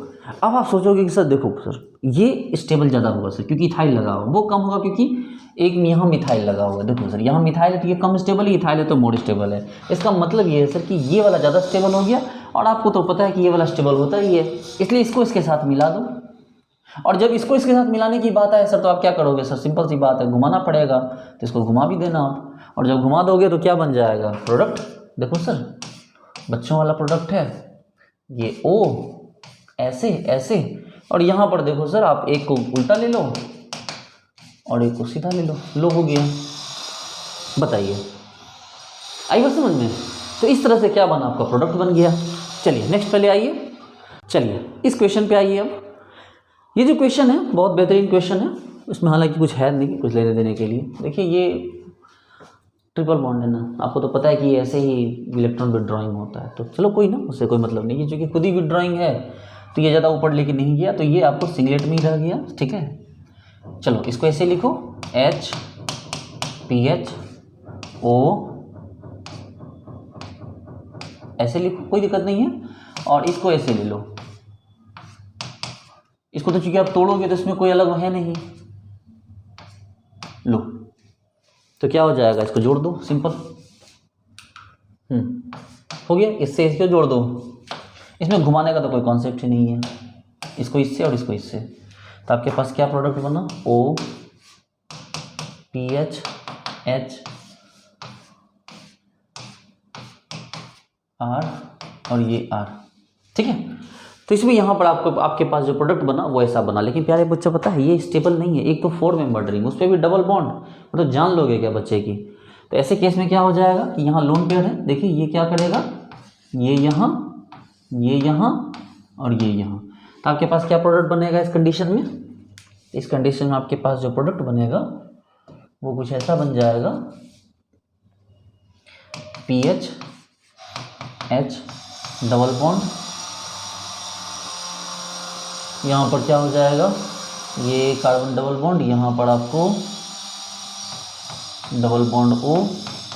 अब आप सोचोगे कि सर देखो सर ये स्टेबल ज़्यादा होगा सर क्योंकि इथाइल लगा हुआ, वो कम होगा क्योंकि एक यहाँ मिथाइल लगा हुआ है। देखो सर यहाँ मिथाइल है तो ये कम स्टेबल है, इथाइल है तो मोर स्टेबल है। इसका मतलब ये है सर कि ये वाला ज़्यादा स्टेबल हो गया, और आपको तो पता है कि ये वाला स्टेबल होता ही है, इसलिए इसको इसके साथ मिला दो। और जब इसको इसके साथ मिलाने की बात आए सर, तो आप क्या करोगे सर, सिंपल सी बात है, घुमाना पड़ेगा, तो इसको घुमा भी देना आप। और जब घुमा दोगे तो क्या बन जाएगा, प्रोडक्ट। देखो सर बच्चों वाला प्रोडक्ट है ये O ऐसे ऐसे, और यहाँ पर देखो सर आप एक को उल्टा ले लो और एक को सीधा ले लो हो गया। बताइए आई बात समझ में? तो इस तरह से क्या बना, आपका प्रोडक्ट बन गया। चलिए नेक्स्ट पहले आइए, चलिए इस क्वेश्चन पे आइए। अब ये जो क्वेश्चन है बहुत बेहतरीन क्वेश्चन है, इसमें हालांकि कुछ है नहीं कुछ लेने देने के लिए। देखिए ये ट्रिपल बॉन्ड है ना, आपको तो पता है कि ऐसे ही इलेक्ट्रॉन विड्रॉइंग होता है, तो चलो कोई ना, उससे कोई मतलब नहीं है, क्योंकि खुद ही विड्रॉइंग है तो ये ज़्यादा ऊपर लेके नहीं गया, तो ये आपको सिंगलेट में ही रह गया। ठीक है, चलो इसको ऐसे लिखो HPHO, ऐसे लिखो, कोई दिक्कत नहीं है। और इसको ऐसे ले लो, इसको तो चूंकि आप तोड़ोगे तो इसमें कोई अलग है नहीं, लो तो क्या हो जाएगा, इसको जोड़ दो, सिंपल। हो गया, इससे इसको जोड़ दो, इसमें घुमाने का तो कोई कॉन्सेप्ट ही नहीं है, इसको इससे और इसको इससे, तो आपके पास क्या प्रोडक्ट बना, OPH R और ये R। ठीक है, तो इसमें यहाँ पर आपके पास जो प्रोडक्ट बना वो ऐसा बना। लेकिन प्यारे बच्चा पता है ये स्टेबल नहीं है, एक तो 4 मेंबर्ड रिंग, उस पर भी डबल बॉन्ड, मतलब जान लोगे क्या बच्चे की। तो ऐसे केस में क्या हो जाएगा कि यहाँ लोन पेयर है, देखिए ये क्या करेगा, ये यहाँ और ये यहाँ, तो आपके पास क्या प्रोडक्ट बनेगा इस कंडीशन में, इस कंडीशन में आपके पास जो प्रोडक्ट बनेगा वो कुछ ऐसा बन जाएगा, PH H डबल बॉन्ड, यहाँ पर क्या हो जाएगा, ये कार्बन डबल बॉन्ड, यहाँ पर आपको डबल बॉन्ड O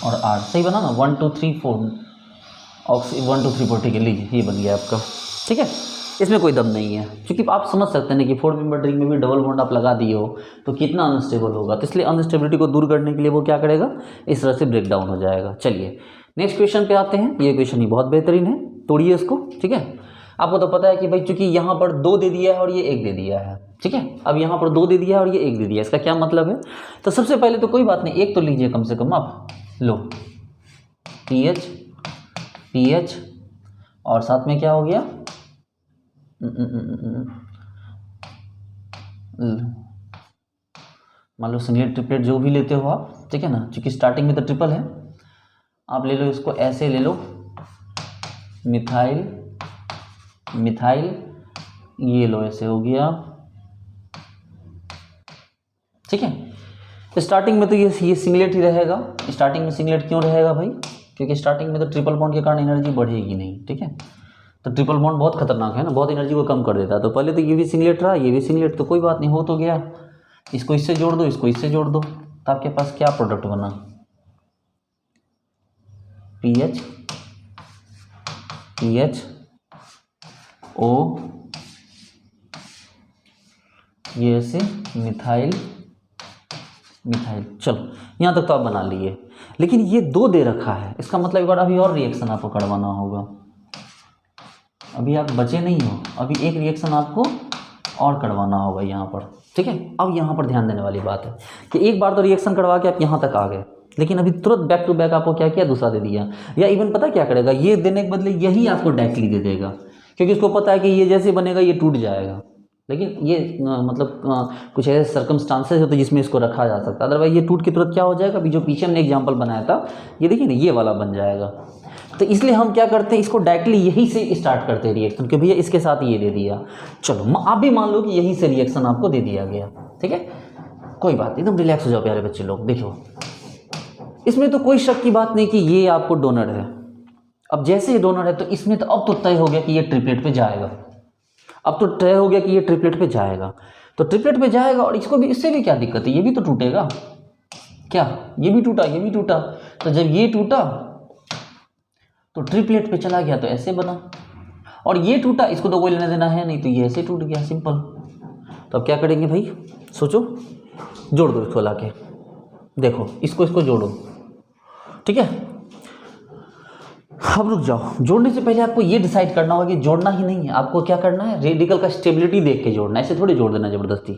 और R, सही बना ना, 1 2 3 4 ऑक्सी 1 2 3 4, ठीक है, लीजिए ये बन गया आपका। ठीक है, इसमें कोई दम नहीं है, क्योंकि आप समझ सकते हैं ना कि 4 मेंबर रिंग में भी डबल बॉन्ड आप लगा दिए हो तो कितना अनस्टेबल होगा, तो इसलिए अनस्टेबिलिटी को दूर करने के लिए वो क्या करेगा, इस तरह से ब्रेक डाउन हो जाएगा। चलिए नेक्स्ट क्वेश्चन पे आते हैं, ये क्वेश्चन ही बहुत बेहतरीन है, तोड़िए इसको। ठीक है, आपको तो पता है कि भाई चूंकि यहाँ पर 2 दे दिया है और ये 1 दे दिया है, ठीक है, अब यहाँ पर 2 दे दिया है और ये 1 दे दिया है, इसका क्या मतलब है, तो सबसे पहले तो कोई बात नहीं, एक तो लीजिए कम से कम आप, लो PH और साथ में क्या हो गया, मान लो सिंगलेट ट्रिपलेट जो भी लेते हो आप, ठीक है ना, क्योंकि स्टार्टिंग में तो ट्रिपल है, आप ले लो इसको ऐसे ले लो, मिथाइल ये लो ऐसे हो गया। ठीक है, स्टार्टिंग में तो ये सिंगलेट ही रहेगा, स्टार्टिंग में सिंगलेट क्यों रहेगा भाई, क्योंकि स्टार्टिंग में तो ट्रिपल बॉन्ड के कारण एनर्जी बढ़ेगी नहीं। ठीक है, तो ट्रिपल बॉन्ड बहुत खतरनाक है ना, बहुत एनर्जी को कम कर देता है, तो पहले तो ये भी सिंगलेट रहा, ये भी सिंगलेट, तो कोई बात नहीं, हो तो गया, इसको इससे जोड़ दो, इसको इससे जोड़ दो, तो आपके पास क्या प्रोडक्ट बना, PH O, ये ऐसे मिथाइल, चलो यहाँ तक तो आप बना लिए, लेकिन ये 2 दे रखा है, इसका मतलब एक बार अभी और रिएक्शन आपको करवाना होगा, अभी आप बचे नहीं हो, अभी एक रिएक्शन आपको और करवाना होगा यहाँ पर। ठीक है, अब यहाँ पर ध्यान देने वाली बात है कि एक बार तो रिएक्शन करवा के आप यहाँ तक आ गए, लेकिन अभी तुरंत बैक टू बैक आपको क्या किया, दूसरा दे दिया, या इवन पता क्या करेगा, ये देने के बदले यही आपको डायरेक्टली दे देगा, क्योंकि उसको पता है कि ये जैसे बनेगा ये टूट जाएगा। लेकिन ये मतलब कुछ ऐसे सर्कमस्टांसेस होते जिसमें इसको रखा जा सकता है, अदरवाइज ये टूट के तुरंत क्या हो जाएगा, अभी जो पीछे हमने एग्जाम्पल बनाया था ये देखिए ना, ये वाला बन जाएगा। तो इसलिए हम क्या करते हैं, इसको डायरेक्टली यहीं से स्टार्ट करते हैं रिएक्शन, कि भैया इसके साथ ये दे दिया, चलो आप भी मान लो कि यहीं से रिएक्शन आपको दे दिया गया। ठीक है, कोई बात नहीं, एकदम रिलैक्स हो जाओ प्यारे बच्चे लोग। देखो इसमें तो कोई शक की बात नहीं कि ये आपको डोनर है, अब जैसे ही डोनर है तो इसमें तो अब तो तय हो गया कि ये ट्रिपलेट पे जाएगा, अब तो तय हो गया कि ये ट्रिपलेट पे जाएगा, तो ट्रिपलेट पे जाएगा, और इसको भी, इससे भी क्या दिक्कत है, ये भी तो टूटेगा, क्या ये भी टूटा, ये भी टूटा, तो जब ये टूटा तो ट्रिपलेट पे चला गया तो ऐसे बना, और ये टूटा, इसको तो कोई लेना देना है नहीं, तो ये ऐसे टूट गया, सिंपल। तो अब क्या करेंगे भाई, सोचो, जोड़ दो इसको लाके, देखो इसको जोड़ो। ठीक है, अब रुक जाओ, जोड़ने से पहले आपको ये डिसाइड करना होगा कि जोड़ना ही नहीं है, आपको क्या करना है, रेडिकल का स्टेबिलिटी देख के जोड़ना है, ऐसे थोड़ी जोड़ देना जबरदस्ती।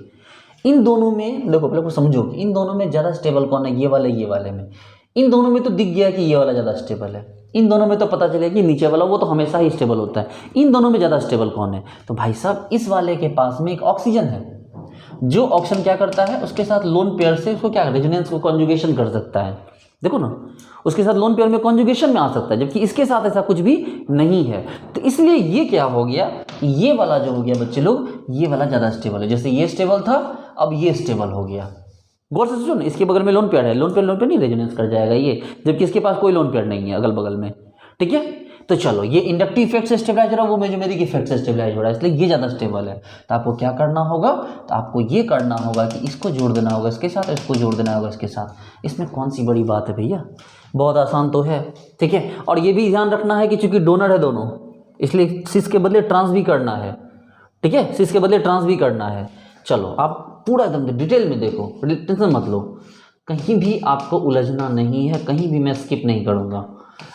इन दोनों में देखो, पहले को समझो कि इन दोनों में ज़्यादा स्टेबल कौन है, ये वाले में, इन दोनों में तो दिख गया कि ये वाला ज़्यादा स्टेबल है, इन दोनों में तो पता चलेगा कि नीचे वाला वो तो हमेशा ही स्टेबल होता है, इन दोनों में ज़्यादा स्टेबल कौन है, तो भाई साहब इस वाले के पास में एक ऑक्सीजन है, जो ऑक्सीजन क्या करता है, उसके साथ लोन पेयर से उसको क्या, रेजोनेंस को कॉन्जुगेशन कर सकता है, देखो ना, उसके साथ लोन पेयर में कॉन्जुगेशन में आ सकता है, जबकि इसके साथ ऐसा कुछ भी नहीं है। तो इसलिए ये क्या हो गया, ये वाला जो हो गया बच्चे लोग, ये वाला ज़्यादा स्टेबल है, जैसे ये स्टेबल था, अब ये स्टेबल हो गया। गौर से सोचो ना, इसके बगल में लोन पेयर है, लोन पे नहीं रेजोनेंस कर जाएगा ये, जबकि इसके पास कोई लोन पेयर नहीं है अगल बगल में, ठीक है। तो चलो ये इंडक्टिव इफेक्ट से स्टेबलाइज हो रहा है, वो मेसोमेरिक इफेक्ट से स्टेबलाइज हो रहा है, इसलिए ये ज़्यादा स्टेबल है। तो आपको क्या करना होगा, तो आपको ये करना होगा कि इसको जोड़ देना होगा इसके साथ, इसको जोड़ देना होगा इसके साथ। इसमें कौन सी बड़ी बात है भैया, बहुत आसान तो है, ठीक है। और ये भी ध्यान रखना है कि चूंकि डोनर है दोनों, इसलिए सिस के बदले ट्रांस भी करना है, ठीक है, सिस के बदले ट्रांस भी करना है। चलो आप पूरा एकदम डिटेल में देखो, टेंशन मत लो, कहीं भी आपको उलझना नहीं है, कहीं भी मैं स्किप नहीं करूँगा।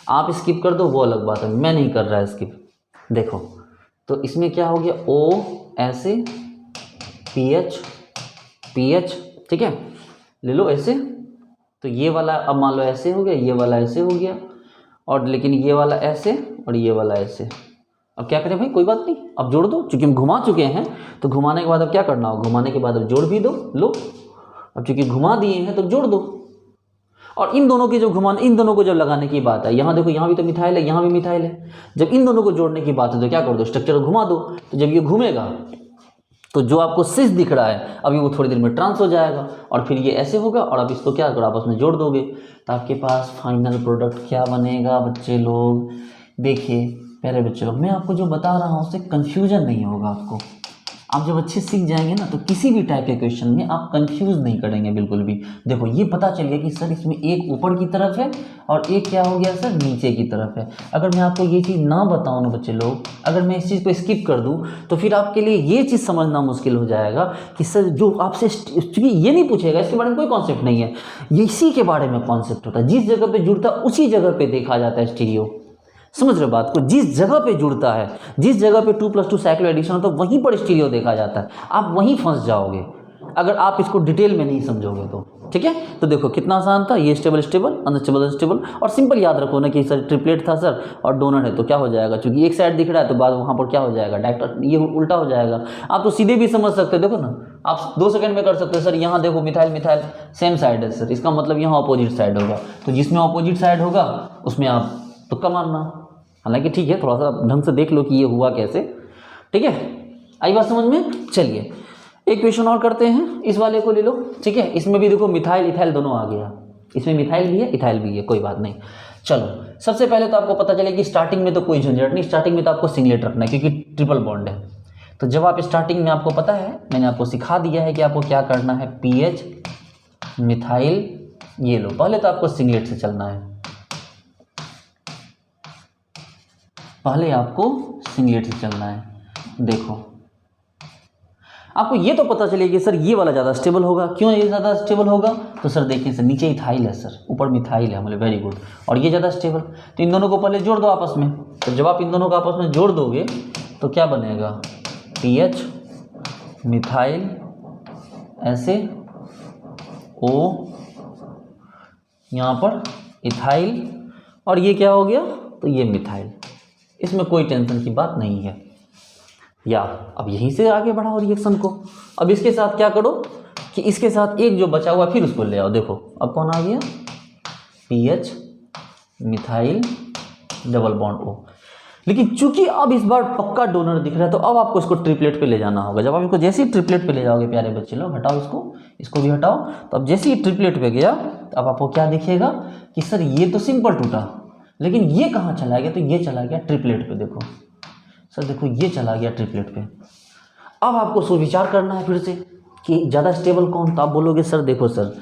आप स्किप कर दो वो अलग बात है, मैं नहीं कर रहा है स्किप। देखो तो इसमें क्या हो गया, O ऐसे, PH, ठीक है, ले लो ऐसे। तो ये वाला अब मान लो ऐसे हो गया, ये वाला ऐसे हो गया, और लेकिन ये वाला ऐसे और ये वाला ऐसे। अब क्या करें भाई, कोई बात नहीं, अब जोड़ दो, चूंकि हम घुमा चुके हैं तो घुमाने के बाद अब क्या करना हो, घुमाने के बाद अब जोड़ भी दो। लो अब चूंकि घुमा दिए हैं तो जोड़ दो। और इन दोनों की जो घुमाने, इन दोनों को जब लगाने की बात है, यहाँ देखो यहाँ भी तो मिथाइल है, यहाँ भी मिथाइल है, जब इन दोनों को जोड़ने की बात है तो क्या कर दो, स्ट्रक्चर को घुमा दो। तो जब ये घूमेगा तो जो आपको सिस दिख रहा है अभी वो थोड़ी देर में ट्रांस हो जाएगा, और फिर ये ऐसे होगा, और अब इसको क्या करो आपस में जोड़ दोगे, तो आपके पास फाइनल प्रोडक्ट क्या बनेगा बच्चे लोग। देखिए प्यारे बच्चे लोग, मैं आपको जो बता रहा हूँ उससे कन्फ्यूजन नहीं होगा आपको। आप जब अच्छे सीख जाएंगे ना तो किसी भी टाइप के क्वेश्चन में आप कंफ्यूज नहीं करेंगे बिल्कुल भी। देखो ये पता चल गया कि सर इसमें एक ऊपर की तरफ है और एक क्या हो गया सर, नीचे की तरफ है। अगर मैं आपको ये चीज़ ना बताऊँ ना बच्चे लोग, अगर मैं इस चीज़ को स्किप कर दूँ तो फिर आपके लिए ये चीज़ समझना मुश्किल हो जाएगा कि सर जो आपसे, क्योंकि ये नहीं पूछेगा, इसके बारे में कोई कॉन्सेप्ट नहीं है, ये इसी के बारे में कॉन्सेप्ट होता है। जिस जगह पर जुड़ता है उसी जगह पर देखा जाता है स्टीरियो। समझ रहे हो बात को, जिस जगह पे जुड़ता है, जिस जगह पे 2+2 साइक्लो एडिशन होता है वहीं पर स्टीरियो देखा जाता है। आप वहीं फंस जाओगे अगर आप इसको डिटेल में नहीं समझोगे तो, ठीक है। तो देखो कितना आसान था, ये स्टेबल स्टेबल, अनस्टेबल अनस्टेबल, और सिंपल याद रखो ना कि सर ट्रिपलेट था सर और डोनर है तो क्या हो जाएगा, क्योंकि एक साइड दिख रहा है तो बाद वहाँ पर क्या हो जाएगा, डायरेक्ट ये उल्टा हो जाएगा। आप तो सीधे भी समझ सकते हो, देखो ना आप 2 सेकंड में कर सकते हो। सर यहाँ देखो मिथाइल मिथाइल सेम साइड है सर, इसका मतलब यहाँ अपोजिट साइड होगा, तो जिसमें अपोजिट साइड होगा उसमें आप तुक्का मारना। हालांकि ठीक है, थोड़ा सा ढंग से देख लो कि ये हुआ कैसे, ठीक है। आई बात समझ में। चलिए एक क्वेश्चन और करते हैं, इस वाले को ले लो, ठीक है। इसमें भी देखो मिथाइल इथाइल दोनों आ गया, इसमें मिथाइल भी है इथाइल भी है, कोई बात नहीं। चलो सबसे पहले तो आपको पता चले कि स्टार्टिंग में तो कोई झंझट नहीं, स्टार्टिंग में तो आपको सिंगलेट रखना है क्योंकि ट्रिपल बॉन्ड है। तो जब आप स्टार्टिंग में, आपको पता है मैंने आपको सिखा दिया है कि आपको क्या करना है, PH मिथाइल, ये लो, पहले तो आपको सिंगलेट से चलना है, पहले आपको सिंगलेट से चलना है। देखो आपको ये तो पता चलेगा कि सर ये वाला ज़्यादा स्टेबल होगा, क्यों ये ज़्यादा स्टेबल होगा, तो सर देखिए सर नीचे इथाइल है सर, ऊपर मिथाइल है, मतलब वेरी गुड, और ये ज़्यादा स्टेबल। तो इन दोनों को पहले जोड़ दो आपस में, तो जब आप इन दोनों को आपस में जोड़ दोगे तो क्या बनेगा, PH मिथाइल ऐसे, O यहाँ पर इथाइल, और ये क्या हो गया, तो ये मिथाइल। इसमें कोई टेंशन की बात नहीं है। या अब यहीं से आगे बढ़ाओ रिएक्शन को। अब इसके साथ क्या करो कि इसके साथ एक जो बचा हुआ फिर उसको ले आओ। देखो अब कौन आ गया, PH methyl double bond O। लेकिन चूंकि अब इस बार पक्का डोनर दिख रहा है तो अब आपको इसको ट्रिपलेट पे ले जाना होगा। जब आप इसको जैसे ही ट्रिपलेट पे ले जाओगे प्यारे बच्चे लोग, हटाओ इसको भी हटाओ, तो अब जैसे ही ट्रिपलेट पे गया तो अब आपको क्या दिखेगा कि सर ये तो सिंपल टूटा, लेकिन ये कहाँ चला गया, तो ये चला गया ट्रिपलेट पे। देखो सर, देखो ये चला गया ट्रिपलेट पे। अब आपको सुविचार करना है फिर से कि ज़्यादा स्टेबल कौन, तो आप बोलोगे सर देखो सर,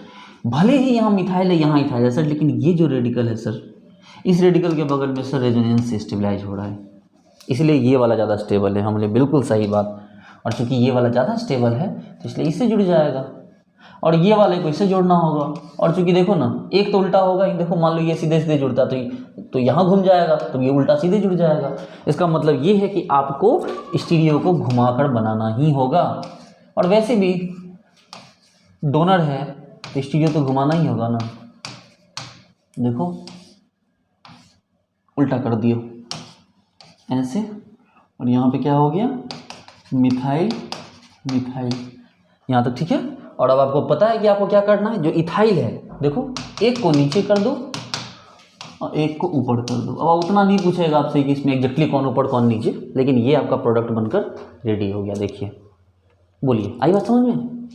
भले ही यहाँ मिथाइल है यहाँ इथाइल है सर, लेकिन ये जो रेडिकल है सर, इस रेडिकल के बगल में सर रेजोनेंस से स्टेबलाइज हो रहा है, इसलिए ये वाला ज़्यादा स्टेबल है। हमने बिल्कुल सही बात, और चूँकि ये वाला ज़्यादा स्टेबल है तो इसलिए इससे जुड़ जाएगा, और ये वाले को इससे जोड़ना होगा। और चूंकि देखो ना एक तो उल्टा होगा, देखो मान लो ये सीधे सीधे जुड़ता तो यहाँ घूम जाएगा, तो ये उल्टा सीधे जुड़ जाएगा। इसका मतलब ये है कि आपको स्टीरियो को घुमाकर बनाना ही होगा, और वैसे भी डोनर है तो स्टीरियो तो घुमाना ही होगा ना। देखो उल्टा कर दियो ऐसे, और यहाँ पे क्या हो गया, मिथाइल मिथाइल, यहाँ तक ठीक है। और अब आपको पता है कि आपको क्या करना है, जो इथाइल है देखो एक को नीचे कर दो और एक को ऊपर कर दो। अब उतना नहीं पूछेगा आपसे कि इसमें एग्जैक्टली कौन ऊपर कौन नीचे, लेकिन ये आपका प्रोडक्ट बनकर रेडी हो गया। देखिए बोलिए, आई बात समझ में।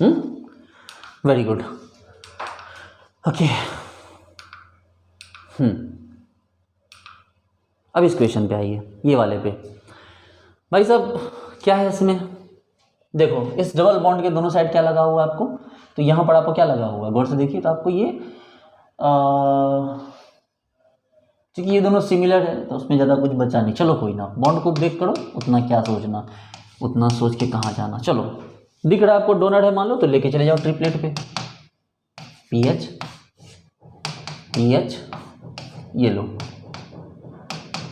Very good. ओके, अब इस क्वेश्चन पे आइए, ये वाले पे। भाई साहब क्या है इसमें, देखो इस डबल बॉन्ड के दोनों साइड क्या लगा हुआ है आपको, तो यहाँ पर आपको क्या लगा हुआ है, गौर से देखिए तो आपको ये क्योंकि ये दोनों सिमिलर है तो उसमें ज़्यादा कुछ बचा नहीं। चलो कोई ना, बॉन्ड को ब्रेक करो, उतना क्या सोचना, उतना सोच के कहाँ जाना। चलो दिख रहा है आपको डोनर है मान लो, तो लेके चले जाओ ट्रिपलेट पे, पीएच पीएच, ये लो,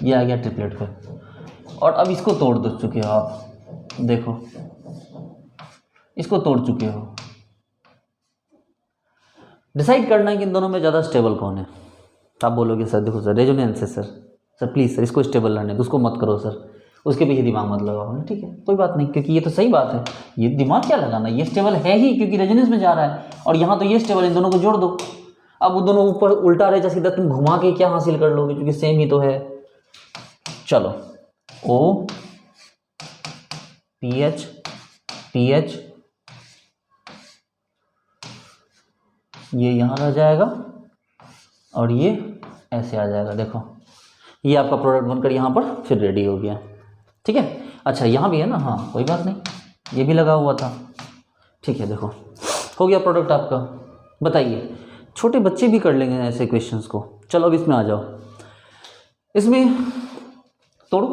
ये आ गया ट्रिपलेट पे। और अब इसको तोड़ दो चुके हो आप, देखो इसको तोड़ चुके हो। डिसाइड करना है कि इन दोनों में ज़्यादा स्टेबल कौन है। आप बोलोगे सर देखो सर रेजोनेंस है सर, सर प्लीज़ सर इसको स्टेबल रहने दो, उसको मत करो सर, उसके पीछे दिमाग मत लगाओ ना। ठीक है कोई बात नहीं, क्योंकि ये तो सही बात है, ये दिमाग क्या लगाना, ये स्टेबल है ही क्योंकि रेजोनेंस में जा रहा है, और यहाँ तो ये स्टेबल है, इन दोनों को जोड़ दो। अब वो दोनों ऊपर उल्टा रहे सीधा, तुम घुमा के क्या हासिल कर लोगे, क्योंकि सेम ही तो है। चलो O P H P H, ये यहाँ रह जाएगा और ये ऐसे आ जाएगा। देखो ये आपका प्रोडक्ट बनकर यहाँ पर फिर रेडी हो गया। ठीक है, अच्छा यहाँ भी है ना, हाँ कोई बात नहीं, ये भी लगा हुआ था। ठीक है देखो हो गया प्रोडक्ट आपका। बताइए छोटे बच्चे भी कर लेंगे ऐसे क्वेश्चंस को। चलो अब इसमें आ जाओ, इसमें तोड़ो,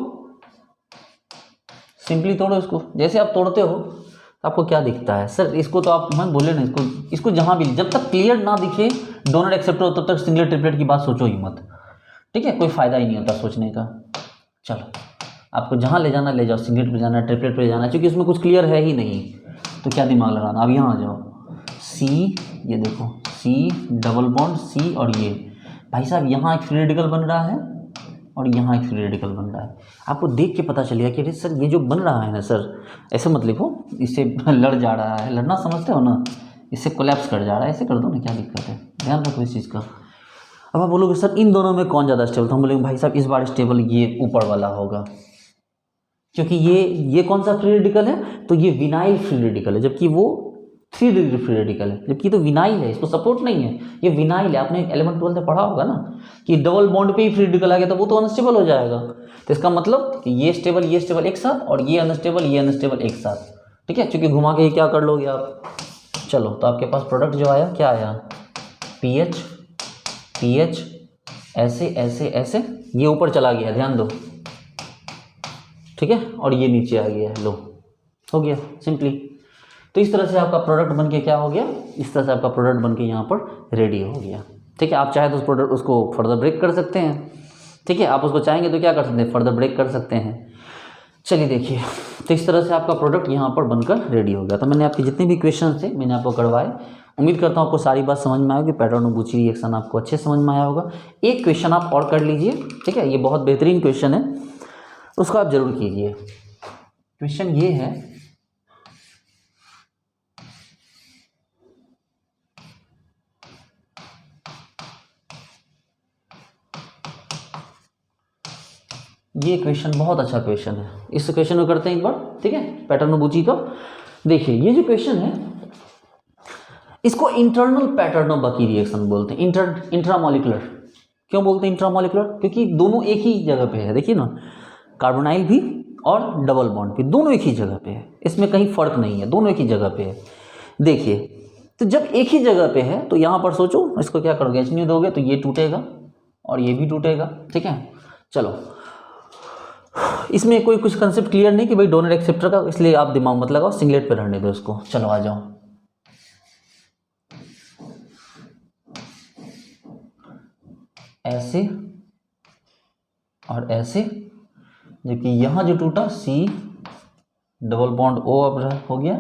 सिंपली तोड़ो इसको। जैसे आप तोड़ते हो आपको क्या दिखता है, सर इसको तो आप मैं बोले ना, इसको जहाँ भी, जब तक क्लियर ना दिखे डोनर एक्सेप्टर हो तब तक सिंगल ट्रिपलेट की बात सोचो ही मत। ठीक है, कोई फ़ायदा ही नहीं होता सोचने का। चलो आपको जहाँ ले जाना ले जाओ, सिंगलेट पे जाना ट्रिपलेट पे जाना, क्योंकि इसमें कुछ क्लियर है ही नहीं तो क्या दिमाग लगाना। अब यहाँ आ जाओ, सी, ये देखो सी डबल बॉन्ड सी, और ये भाई साहब यहाँ एक फ्री रेडिकल बन रहा है और यहाँ एक फ्री रेडिकल बन रहा है। आपको देख के पता चलेगा कि अरे सर ये जो बन रहा है ना सर, ऐसे मत लिखो, इससे लड़ जा रहा है, लड़ना समझते हो ना, इससे कोलैप्स कर जा रहा है, ऐसे कर दो ना, क्या दिक्कत है, ध्यान रखो इस चीज़ का। अब आप बोलोगे सर इन दोनों में कौन ज़्यादा स्टेबल, तो हम बोलेंगे भाई साहब इस बार स्टेबल ये ऊपर वाला होगा, क्योंकि ये कौन सा फ्री रेडिकल है, तो ये विनाइल फ्री रेडिकल है, जबकि वो 3 डिग्री फ्री रेडिकल है, जबकि तो विनाइल है, इसको सपोर्ट नहीं है, ये विनाइल है। आपने 11th-12th में पढ़ा होगा ना कि डबल बॉन्ड पे ही फ्री रेडिकल आ गया तो वो तो अनस्टेबल हो जाएगा। तो इसका मतलब कि ये स्टेबल एक साथ और ये अनस्टेबल एक साथ। ठीक है, क्योंकि घुमा के क्या कर लोगे आप। चलो तो आपके पास प्रोडक्ट जो आया क्या आया, पी एच ऐसे ऐसे ऐसे, ये ऊपर चला गया, ध्यान दो। ठीक है, और ये नीचे आ गया, लो हो गया सिंपली। तो इस तरह से आपका प्रोडक्ट बनके क्या हो गया, इस तरह से आपका प्रोडक्ट बनके यहाँ पर रेडी हो गया। ठीक है, आप चाहे तो उस प्रोडक्ट उसको फर्दर ब्रेक कर सकते हैं। ठीक है, आप उसको चाहेंगे तो क्या कर सकते हैं, फर्दर ब्रेक कर सकते हैं। चलिए देखिए, तो इस तरह से आपका प्रोडक्ट यहाँ पर बनकर रेडी हो गया। तो मैंने आपके जितने भी क्वेश्चन थे मैंने आपको करवाए, उम्मीद करता हूँ आपको सारी बात समझ में आएगी, पैटर्न ऑफ बुची रिएक्शन आपको अच्छे समझ में आया होगा। एक क्वेश्चन आप और कर लीजिए, ठीक है, ये बहुत बेहतरीन क्वेश्चन है, उसको आप जरूर कीजिए। क्वेश्चन ये है, ये क्वेश्चन बहुत अच्छा क्वेश्चन है, इस क्वेश्चन को करते हैं एक बार। ठीक है, पैटर्न ऑफ बुची का देखिए, ये जो क्वेश्चन है इसको इंटरनल पैटर्न ऑफ बकी रिएक्शन बोलते हैं, इंट्रामोलिकुलर। क्यों बोलते हैं इंट्रामोलिकुलर, क्योंकि दोनों एक ही जगह पे है। देखिए ना, कार्बोनाइल भी और डबल बॉन्ड भी दोनों एक ही जगह पे है, इसमें कहीं फर्क नहीं है, दोनों एक ही जगह पे है। देखिए तो जब एक ही जगह पे है तो यहाँ पर सोचो इसको क्या करोगे, एच न्यू दोगे तो ये टूटेगा और ये भी टूटेगा। ठीक है, चलो इसमें कोई कुछ कंसेप्ट क्लियर नहीं कि भाई डोनर एक्सेप्टर का, इसलिए आप दिमाग मत लगाओ, सिंगलेट पे रहने दो इसको। चलो आ जाओ, ऐसे और ऐसे, जबकि यहाँ जो टूटा सी डबल बॉन्ड ओ अब हो गया।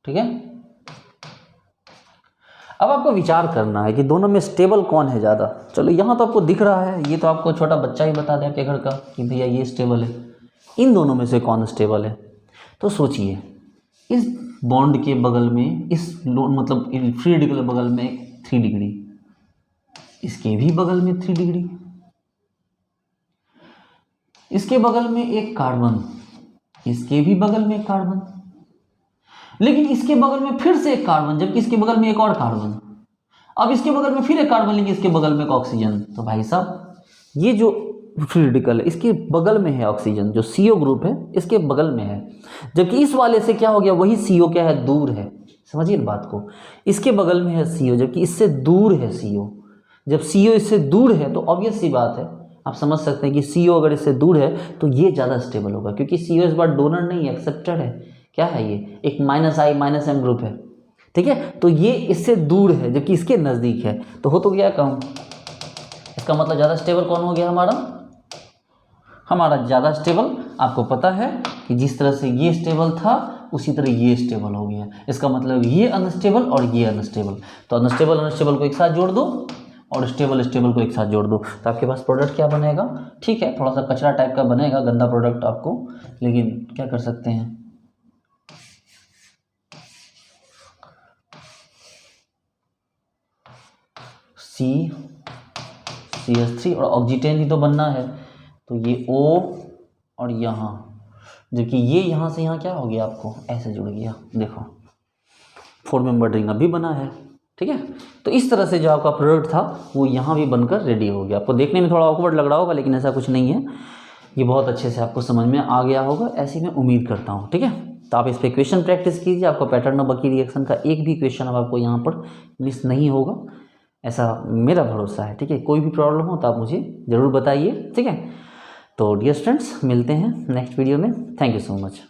ठीक है, अब आपको विचार करना है कि दोनों में स्टेबल कौन है ज़्यादा। चलो यहाँ तो आपको दिख रहा है, ये तो आपको छोटा बच्चा ही बता दे आपके घर का कि भैया ये स्टेबल है, इन दोनों में से कौन स्टेबल है। तो सोचिए, इस बॉन्ड के बगल में, इस मतलब फ्री रेडिकल के बगल में 3 डिग्री, इसके भी बगल में 3 डिग्री, इसके बगल में एक कार्बन, इसके भी बगल में एक कार्बन, लेकिन इसके बगल में फिर से एक कार्बन, जबकि इसके बगल में एक और कार्बन, अब इसके बगल में फिर एक कार्बन, लेकिन इसके बगल में एक ऑक्सीजन। तो भाई साहब ये जो फ्री रेडिकल है इसके बगल में है ऑक्सीजन, जो CO ग्रुप है इसके बगल में है, जबकि इस वाले से क्या हो गया, वही CO क्या है, दूर है। समझिए बात को, इसके बगल में है CO जबकि इससे दूर है CO। जब CO इससे दूर है तो ऑब्वियस सी बात है, आप समझ सकते हैं कि CO अगर इससे दूर है तो ये ज़्यादा स्टेबल होगा, क्योंकि CO इस बार डोनर नहीं है, एक्सेप्टर है। क्या है ये, एक -I -M ग्रुप है, ठीक है। तो ये इससे दूर है जबकि इसके नज़दीक है, तो हो तो क्या कहूँ, इसका मतलब ज़्यादा स्टेबल कौन हो गया, हमारा ज़्यादा स्टेबल। आपको पता है कि जिस तरह से ये स्टेबल था उसी तरह ये स्टेबल हो गया। इसका मतलब ये अनस्टेबल और ये अनस्टेबल, तो अनस्टेबल को एक साथ जोड़ दो और स्टेबल को एक साथ जोड़ दो, तो आपके पास प्रोडक्ट क्या बनेगा, ठीक है थोड़ा सा कचरा टाइप का बनेगा, गंदा प्रोडक्ट आपको, लेकिन क्या कर सकते हैं, CH3 और ऑक्सीजन ही तो बनना है, तो ये O और यहाँ, जबकि ये यहाँ से यहाँ क्या हो गया, आपको ऐसे जुड़ गया, देखो 4 मेंबर रिंग अभी बना है, ठीक है। तो इस तरह से जो आपका प्रोडक्ट था वो यहाँ भी बनकर रेडी हो गया। आपको देखने में थोड़ा ऑकवर्ड लग रहा होगा, लेकिन ऐसा कुछ नहीं है, ये बहुत अच्छे से आपको समझ में आ गया होगा, ऐसी मैं उम्मीद करता हूँ, ठीक है। तो आप इस पर क्वेश्चन प्रैक्टिस कीजिए, आपको पैटर्न ऑफ बकी रिएक्शन का एक भी क्वेश्चन अब आपको यहाँ पर मिस नहीं होगा, ऐसा मेरा भरोसा है, ठीक है। कोई भी प्रॉब्लम हो तो आप मुझे ज़रूर बताइए, ठीक है। तो डियर स्टूडेंट्स मिलते हैं नेक्स्ट वीडियो में, थैंक यू सो मच।